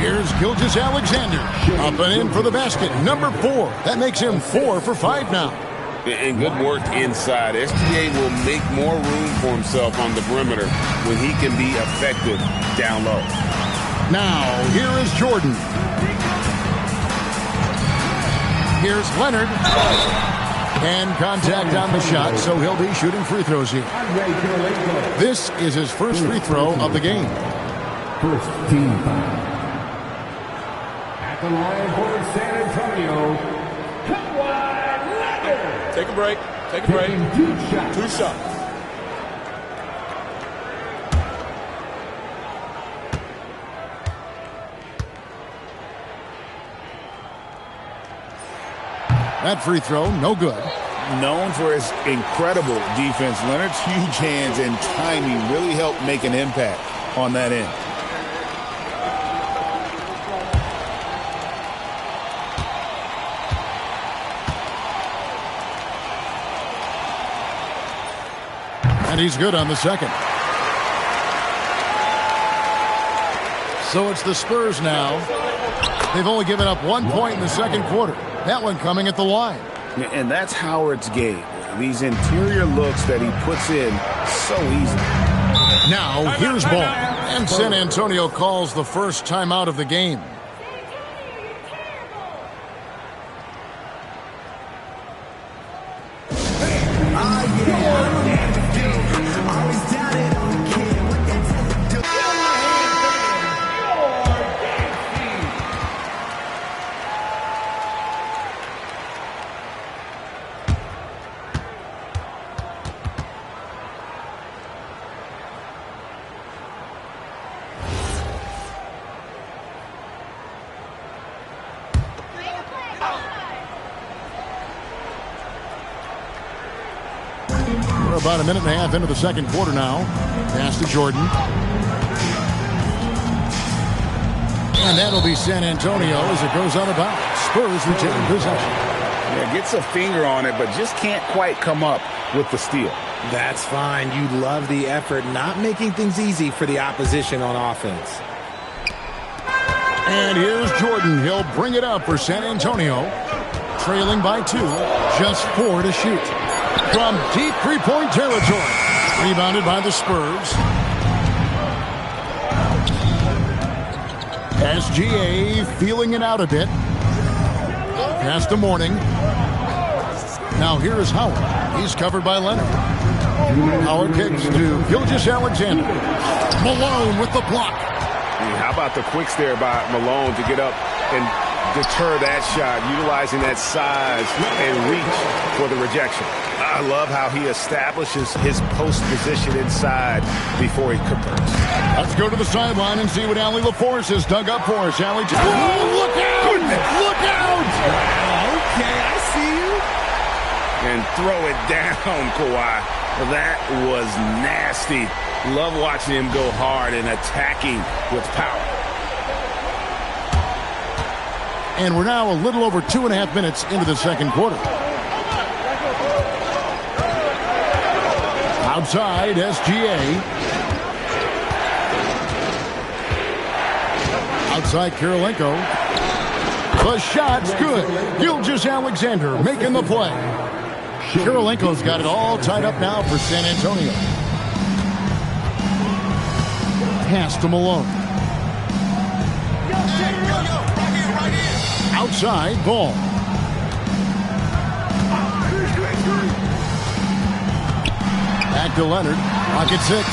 Here's Gilgeous-Alexander. Up and in for the basket. Number 4. That makes him 4 for 5 now. And good work inside. SGA will make more room for himself on the perimeter when he can be effective down low. Now, here is Jordan. Here's Leonard. And contact on the shot, so he'll be shooting free throws here. This is his first free throw of the game. First team foul. At the line for San Antonio, Take a break. Take a break. Two shots. That free throw, no good. Known for his incredible defense, Leonard's huge hands and timing really helped make an impact on that end. And he's good on the second. So it's the Spurs now. They've only given up 1 point in the second quarter. That one coming at the line. And that's Howard's game. These interior looks that he puts in so easy. Now, here's ball. And San Antonio calls the first timeout of the game. We're about a minute and a half into the second quarter now. Pass to Jordan. And that'll be San Antonio as it goes out of bounds. Spurs retain possession. Yeah, gets a finger on it, but just can't quite come up with the steal. That's fine. You love the effort, not making things easy for the opposition on offense. And here's Jordan. He'll bring it up for San Antonio. Trailing by 2. Just 4 to shoot. From deep three-point territory. Rebounded by the Spurs. SGA feeling it out a bit. Pass to Mourning. Now here's Howard. He's covered by Leonard. Howard kicks to Gilgeous-Alexander. Malone with the block. How about the quicks there by Malone to get up and deter that shot, utilizing that size and reach for the rejection. I love how he establishes his post position inside before he converts. Let's go to the sideline and see what Allie LaForce has dug up for us. Allie, look out! Goodness. Look out! Okay, I see you. And throw it down, Kawhi. That was nasty. Love watching him go hard and attacking with power. And we're now a little over 2.5 minutes into the second quarter. Outside, SGA. Outside, Kirilenko. The shot's good. Gilgeous-Alexander making the play. Kirilenko's got it all tied up now for San Antonio. Pass to Malone. Outside, ball. Back to Leonard. Pocket 6.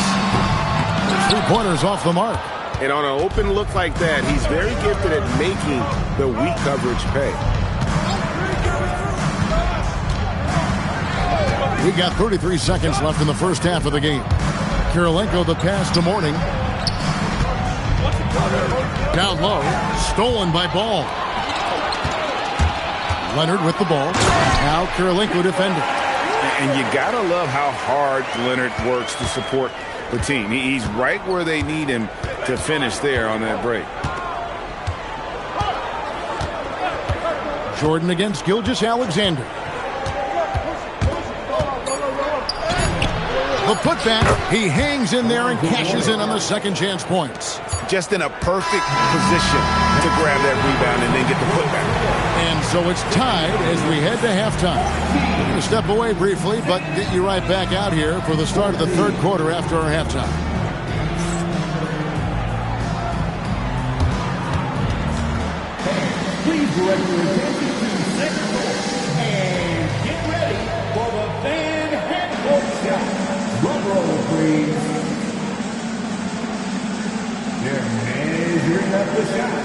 3-pointers off the mark. And on an open look like that, he's very gifted at making the weak coverage pay. We got 33 seconds left in the first half of the game. Kirilenko the pass to Mourning. Down low. Stolen by Ball. Leonard with the ball. Now Kirilenko defending. And you gotta love how hard Leonard works to support the team. He's right where they need him to finish there on that break. Jordan against Gilgeous-Alexander. The putback. He hangs in there and cashes in on the second chance points. Just in a perfect position to grab that rebound and then get the putback. And so it's tied as we head to halftime. We're going to step away briefly, but get you right back out here for the start of the third quarter after our halftime. Please direct your attention to second goal and get ready for the Van Handel shot. Drum roll, please. They're measuring up the shot.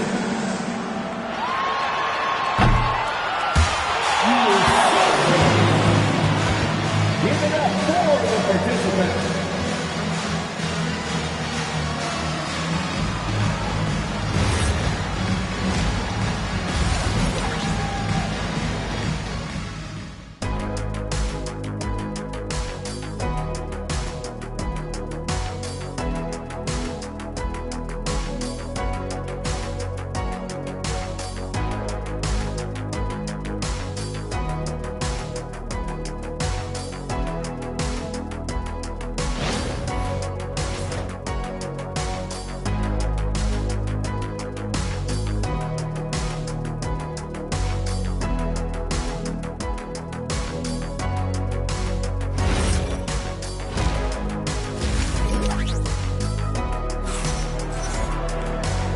Give it up for the participants.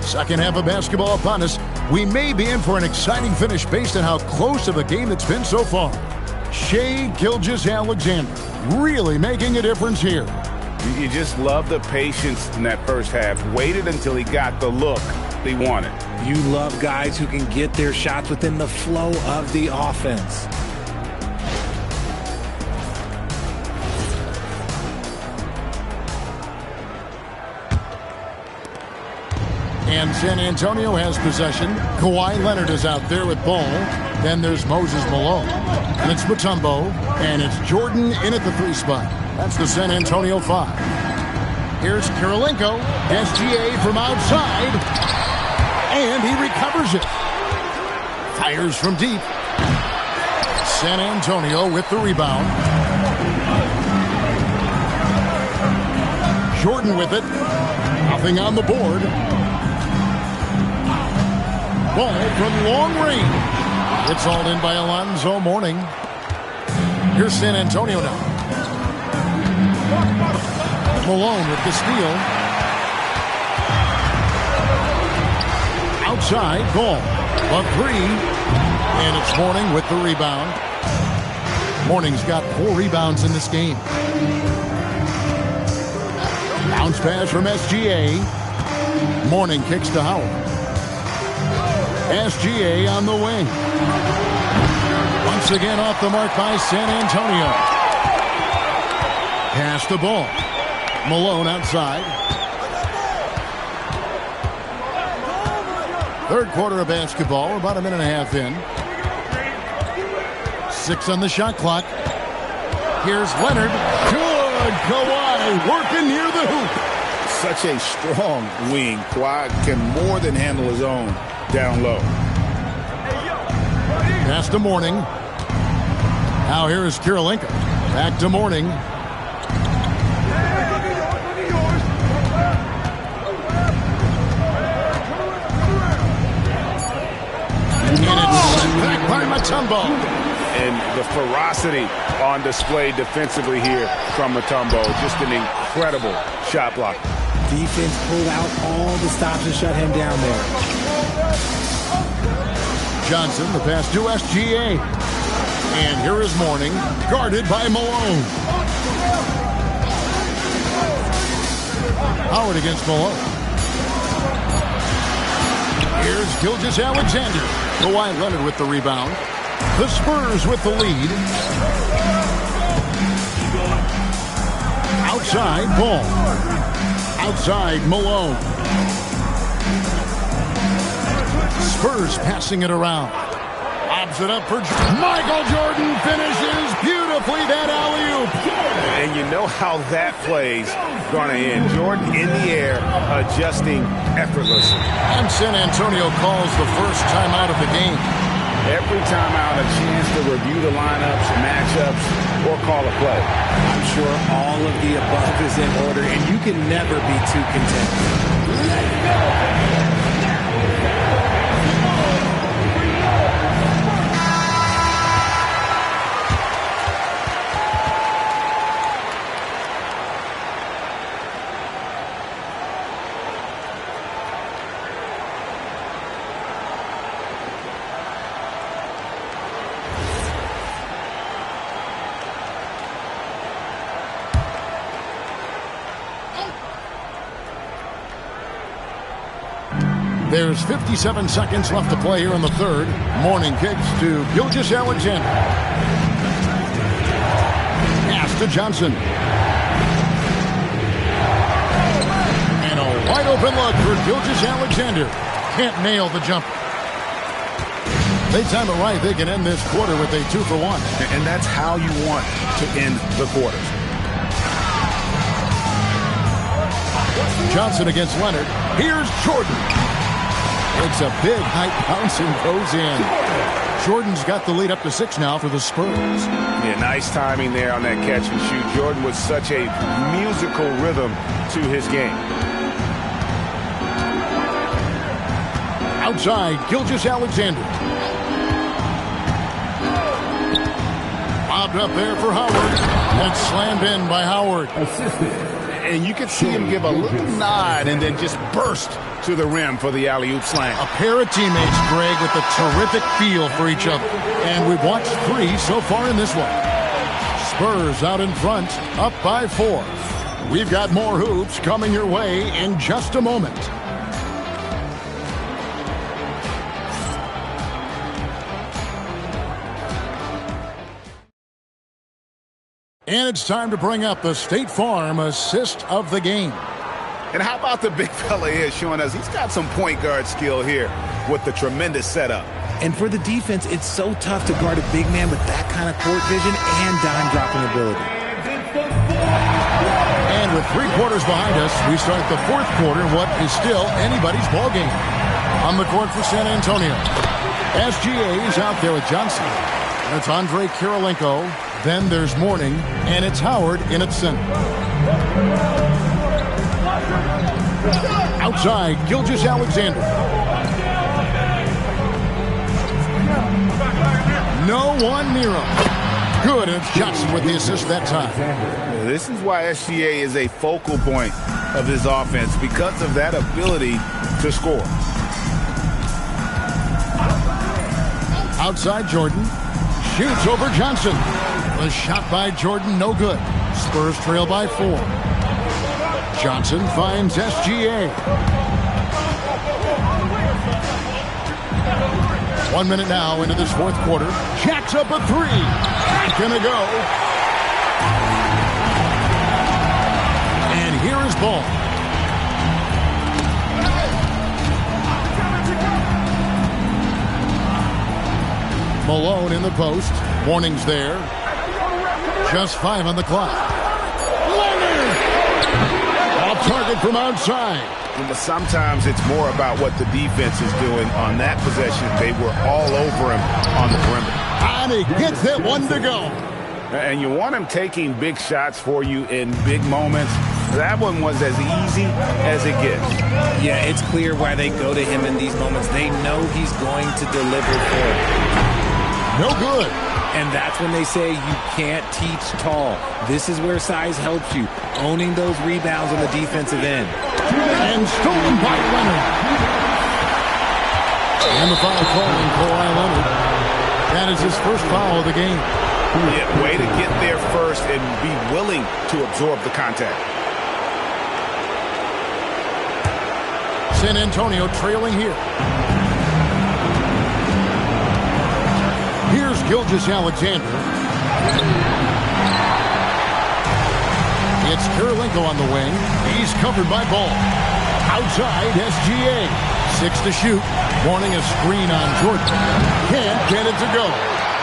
Second half of basketball upon us. We may be in for an exciting finish based on how close of a game it's been so far. Shai Gilgeous-Alexander really making a difference here. You just love the patience in that first half. Waited until he got the look he wanted. You love guys who can get their shots within the flow of the offense. And San Antonio has possession. Kawhi Leonard is out there with ball. Then there's Moses Malone. And it's Mutombo. And it's Jordan in at the 3 spot. That's the San Antonio 5. Here's Kirilenko. SGA from outside. And he recovers it. Fires from deep. San Antonio with the rebound. Jordan with it. Nothing on the board. Ball from long range. It's hauled in by Alonzo Mourning. Here's San Antonio now. Malone with the steal. Outside, Ball. A 3. And it's Mourning with the rebound. Mourning's got 4 rebounds in this game. Bounce pass from SGA. Mourning kicks to Howard. SGA on the wing. Once again off the mark by San Antonio. Pass the ball. Malone outside. Third quarter of basketball, about a minute and a half in. 6 on the shot clock. Here's Leonard. Good. Kawhi working near the hoop. Such a strong wing. Kawhi can more than handle his own down low. Pass to Mourning. Now here is Kirilenko. Back to Mourning. And it's sent back by Mutombo. And the ferocity on display defensively here from Mutombo. Just an incredible shot block. Defense pulled out all the stops and shut him down there. Johnson, the pass to SGA. And here is Mourning, guarded by Malone. Howard against Malone. Here's Gilgeous-Alexander. Kawhi Leonard with the rebound. The Spurs with the lead. Outside, Ball. Outside, Malone. Spurs passing it around. Lobs it up for Michael Jordan. Finishes beautifully that alley-oop. And you know how that play's going to end. Jordan in the air, adjusting effortlessly. And San Antonio calls the first timeout of the game. Every timeout, a chance to review the lineups, matchups, or call a play. I'm sure all of the above is in order, and you can never be too content. There's 57 seconds left to play here in the third. Mourning kicks to Gilgeous-Alexander. Pass to Johnson. And a wide open look for Gilgeous-Alexander. Can't nail the jumper. They time it right. They can end this quarter with a 2-for-1. And that's how you want to end the quarter. Johnson against Leonard. Here's Jordan. It's a big high bounce and goes in. Jordan's got the lead up to 6 now for the Spurs. Yeah, nice timing there on that catch and shoot. Jordan with such a musical rhythm to his game. Outside, Gilgeous-Alexander. Bobbed up there for Howard. And slammed in by Howard. And you could see him give a little nod and then just burst to the rim for the alley-oop slam. A pair of teammates, Greg, with a terrific feel for each other. And we've watched 3 so far in this one. Spurs out in front, up by 4. We've got more hoops coming your way in just a moment. And it's time to bring up the State Farm assist of the game. And how about the big fella here showing us he's got some point guard skill here with the tremendous setup. And for the defense, it's so tough to guard a big man with that kind of court vision and dime dropping ability. And with 3 quarters behind us, we start the 4th quarter, what is still anybody's ball game. On the court for San Antonio, SGA is out there with Johnson. That's Andre Kirilenko. Then there's Mourning, and it's Howard in its center. Outside, Gilgeous-Alexander. No one near him. Good, and it's Johnson with the assist that time. This is why SGA is a focal point of this offense, because of that ability to score. Outside, Jordan. Shoots over Johnson. The shot by Jordan, no good. Spurs trail by 4. Johnson finds SGA. 1 minute now into this 4th quarter. Jacks up a 3. Not gonna go. And here is ball. Malone in the post. Mourning's there. Just 5 on the clock. Leonard! Off target from outside. But sometimes it's more about what the defense is doing on that possession. They were all over him on the perimeter. And he gets that one to go. And you want him taking big shots for you in big moments. That one was as easy as it gets. Yeah, it's clear why they go to him in these moments. They know he's going to deliver for them. No good. And that's when they say you can't teach tall. This is where size helps you. Owning those rebounds on the defensive end. And stolen by Leonard. And the foul call on Kawhi Leonard. That is his first foul of the game. Yeah, way to get there first and be willing to absorb the contact. San Antonio trailing here. Here's Gilgeous-Alexander. It's Kirilenko on the wing. He's covered by Ball. Outside, SGA. 6 to shoot. Wanting a screen on Jordan. Can't get it to go.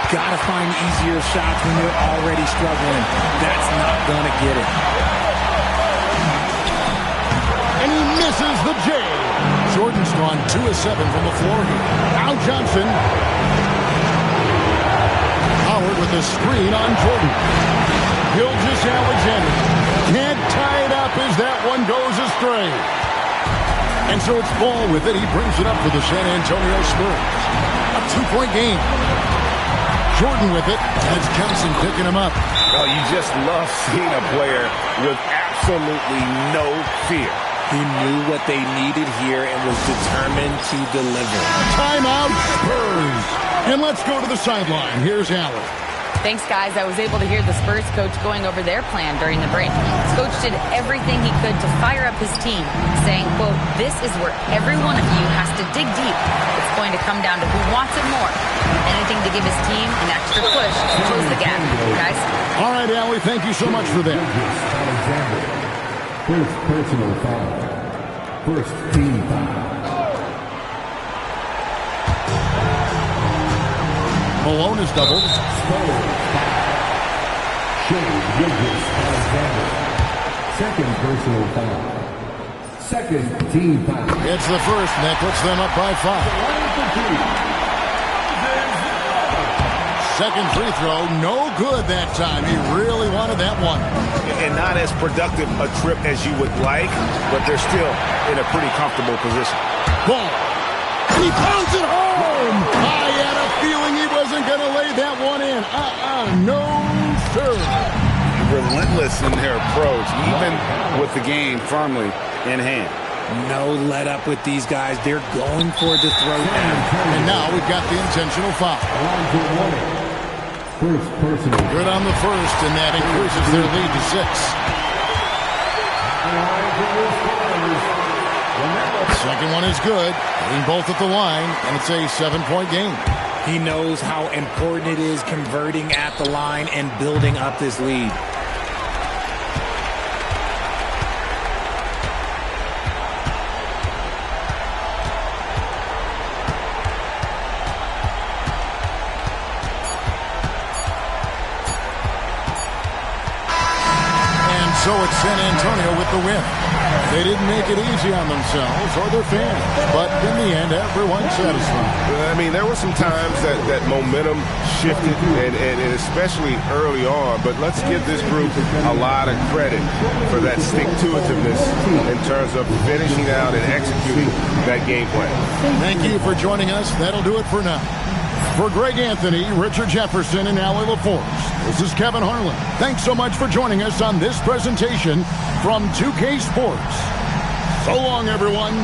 Gotta find easier shots when you're already struggling. That's not gonna get it. And he misses the J. Jordan's gone 2 of 7 from the floor here. Now Johnson. Howard with a screen on Jordan. Gilgeous-Alexander can't tie it up as that one goes astray. And so it's Ball with it. He brings it up for the San Antonio Spurs. A 2-point game. Jordan with it, and it's Johnson picking him up. Oh, you just love seeing a player with absolutely no fear. He knew what they needed here and was determined to deliver. Timeout, Spurs. And let's go to the sideline. Here's Allen. Thanks, guys. I was able to hear the Spurs coach going over their plan during the break. His coach did everything he could to fire up his team, saying, quote, "This is where every one of you has to dig deep. It's going to come down to who wants it more. Anything to give his team an extra push to close the gap." Guys? All right, Allie, thank you so much for that. First personal foul. First team foul. Malone is doubled. Second personal foul. Second team foul. It's the first, and that puts them up by 5. Second free throw, no good that time. He really wanted that one. And not as productive a trip as you would like, but they're still in a pretty comfortable position. Ball. He pounds it home. I had a feeling he wasn't going to lay that one in. No, sir. Relentless in their approach, even with the game firmly in hand. No let up with these guys. They're going for the throw down. And now we've got the intentional foul. First personal. Good on the first, and that increases their lead to 6. Second one is good. Hitting both at the line, and it's a 7-point game. He knows how important it is converting at the line and building up this lead. So it's San Antonio with the win. They didn't make it easy on themselves or their fans, but in the end, everyone's satisfied. I mean, there were some times that momentum shifted, and especially early on, but let's give this group a lot of credit for that stick-to-itiveness in terms of finishing out and executing that game plan. Thank you for joining us. That'll do it for now. For Greg Anthony, Richard Jefferson, and Allie LaForce, this is Kevin Harlan. Thanks so much for joining us on this presentation from 2K Sports. So long, everyone.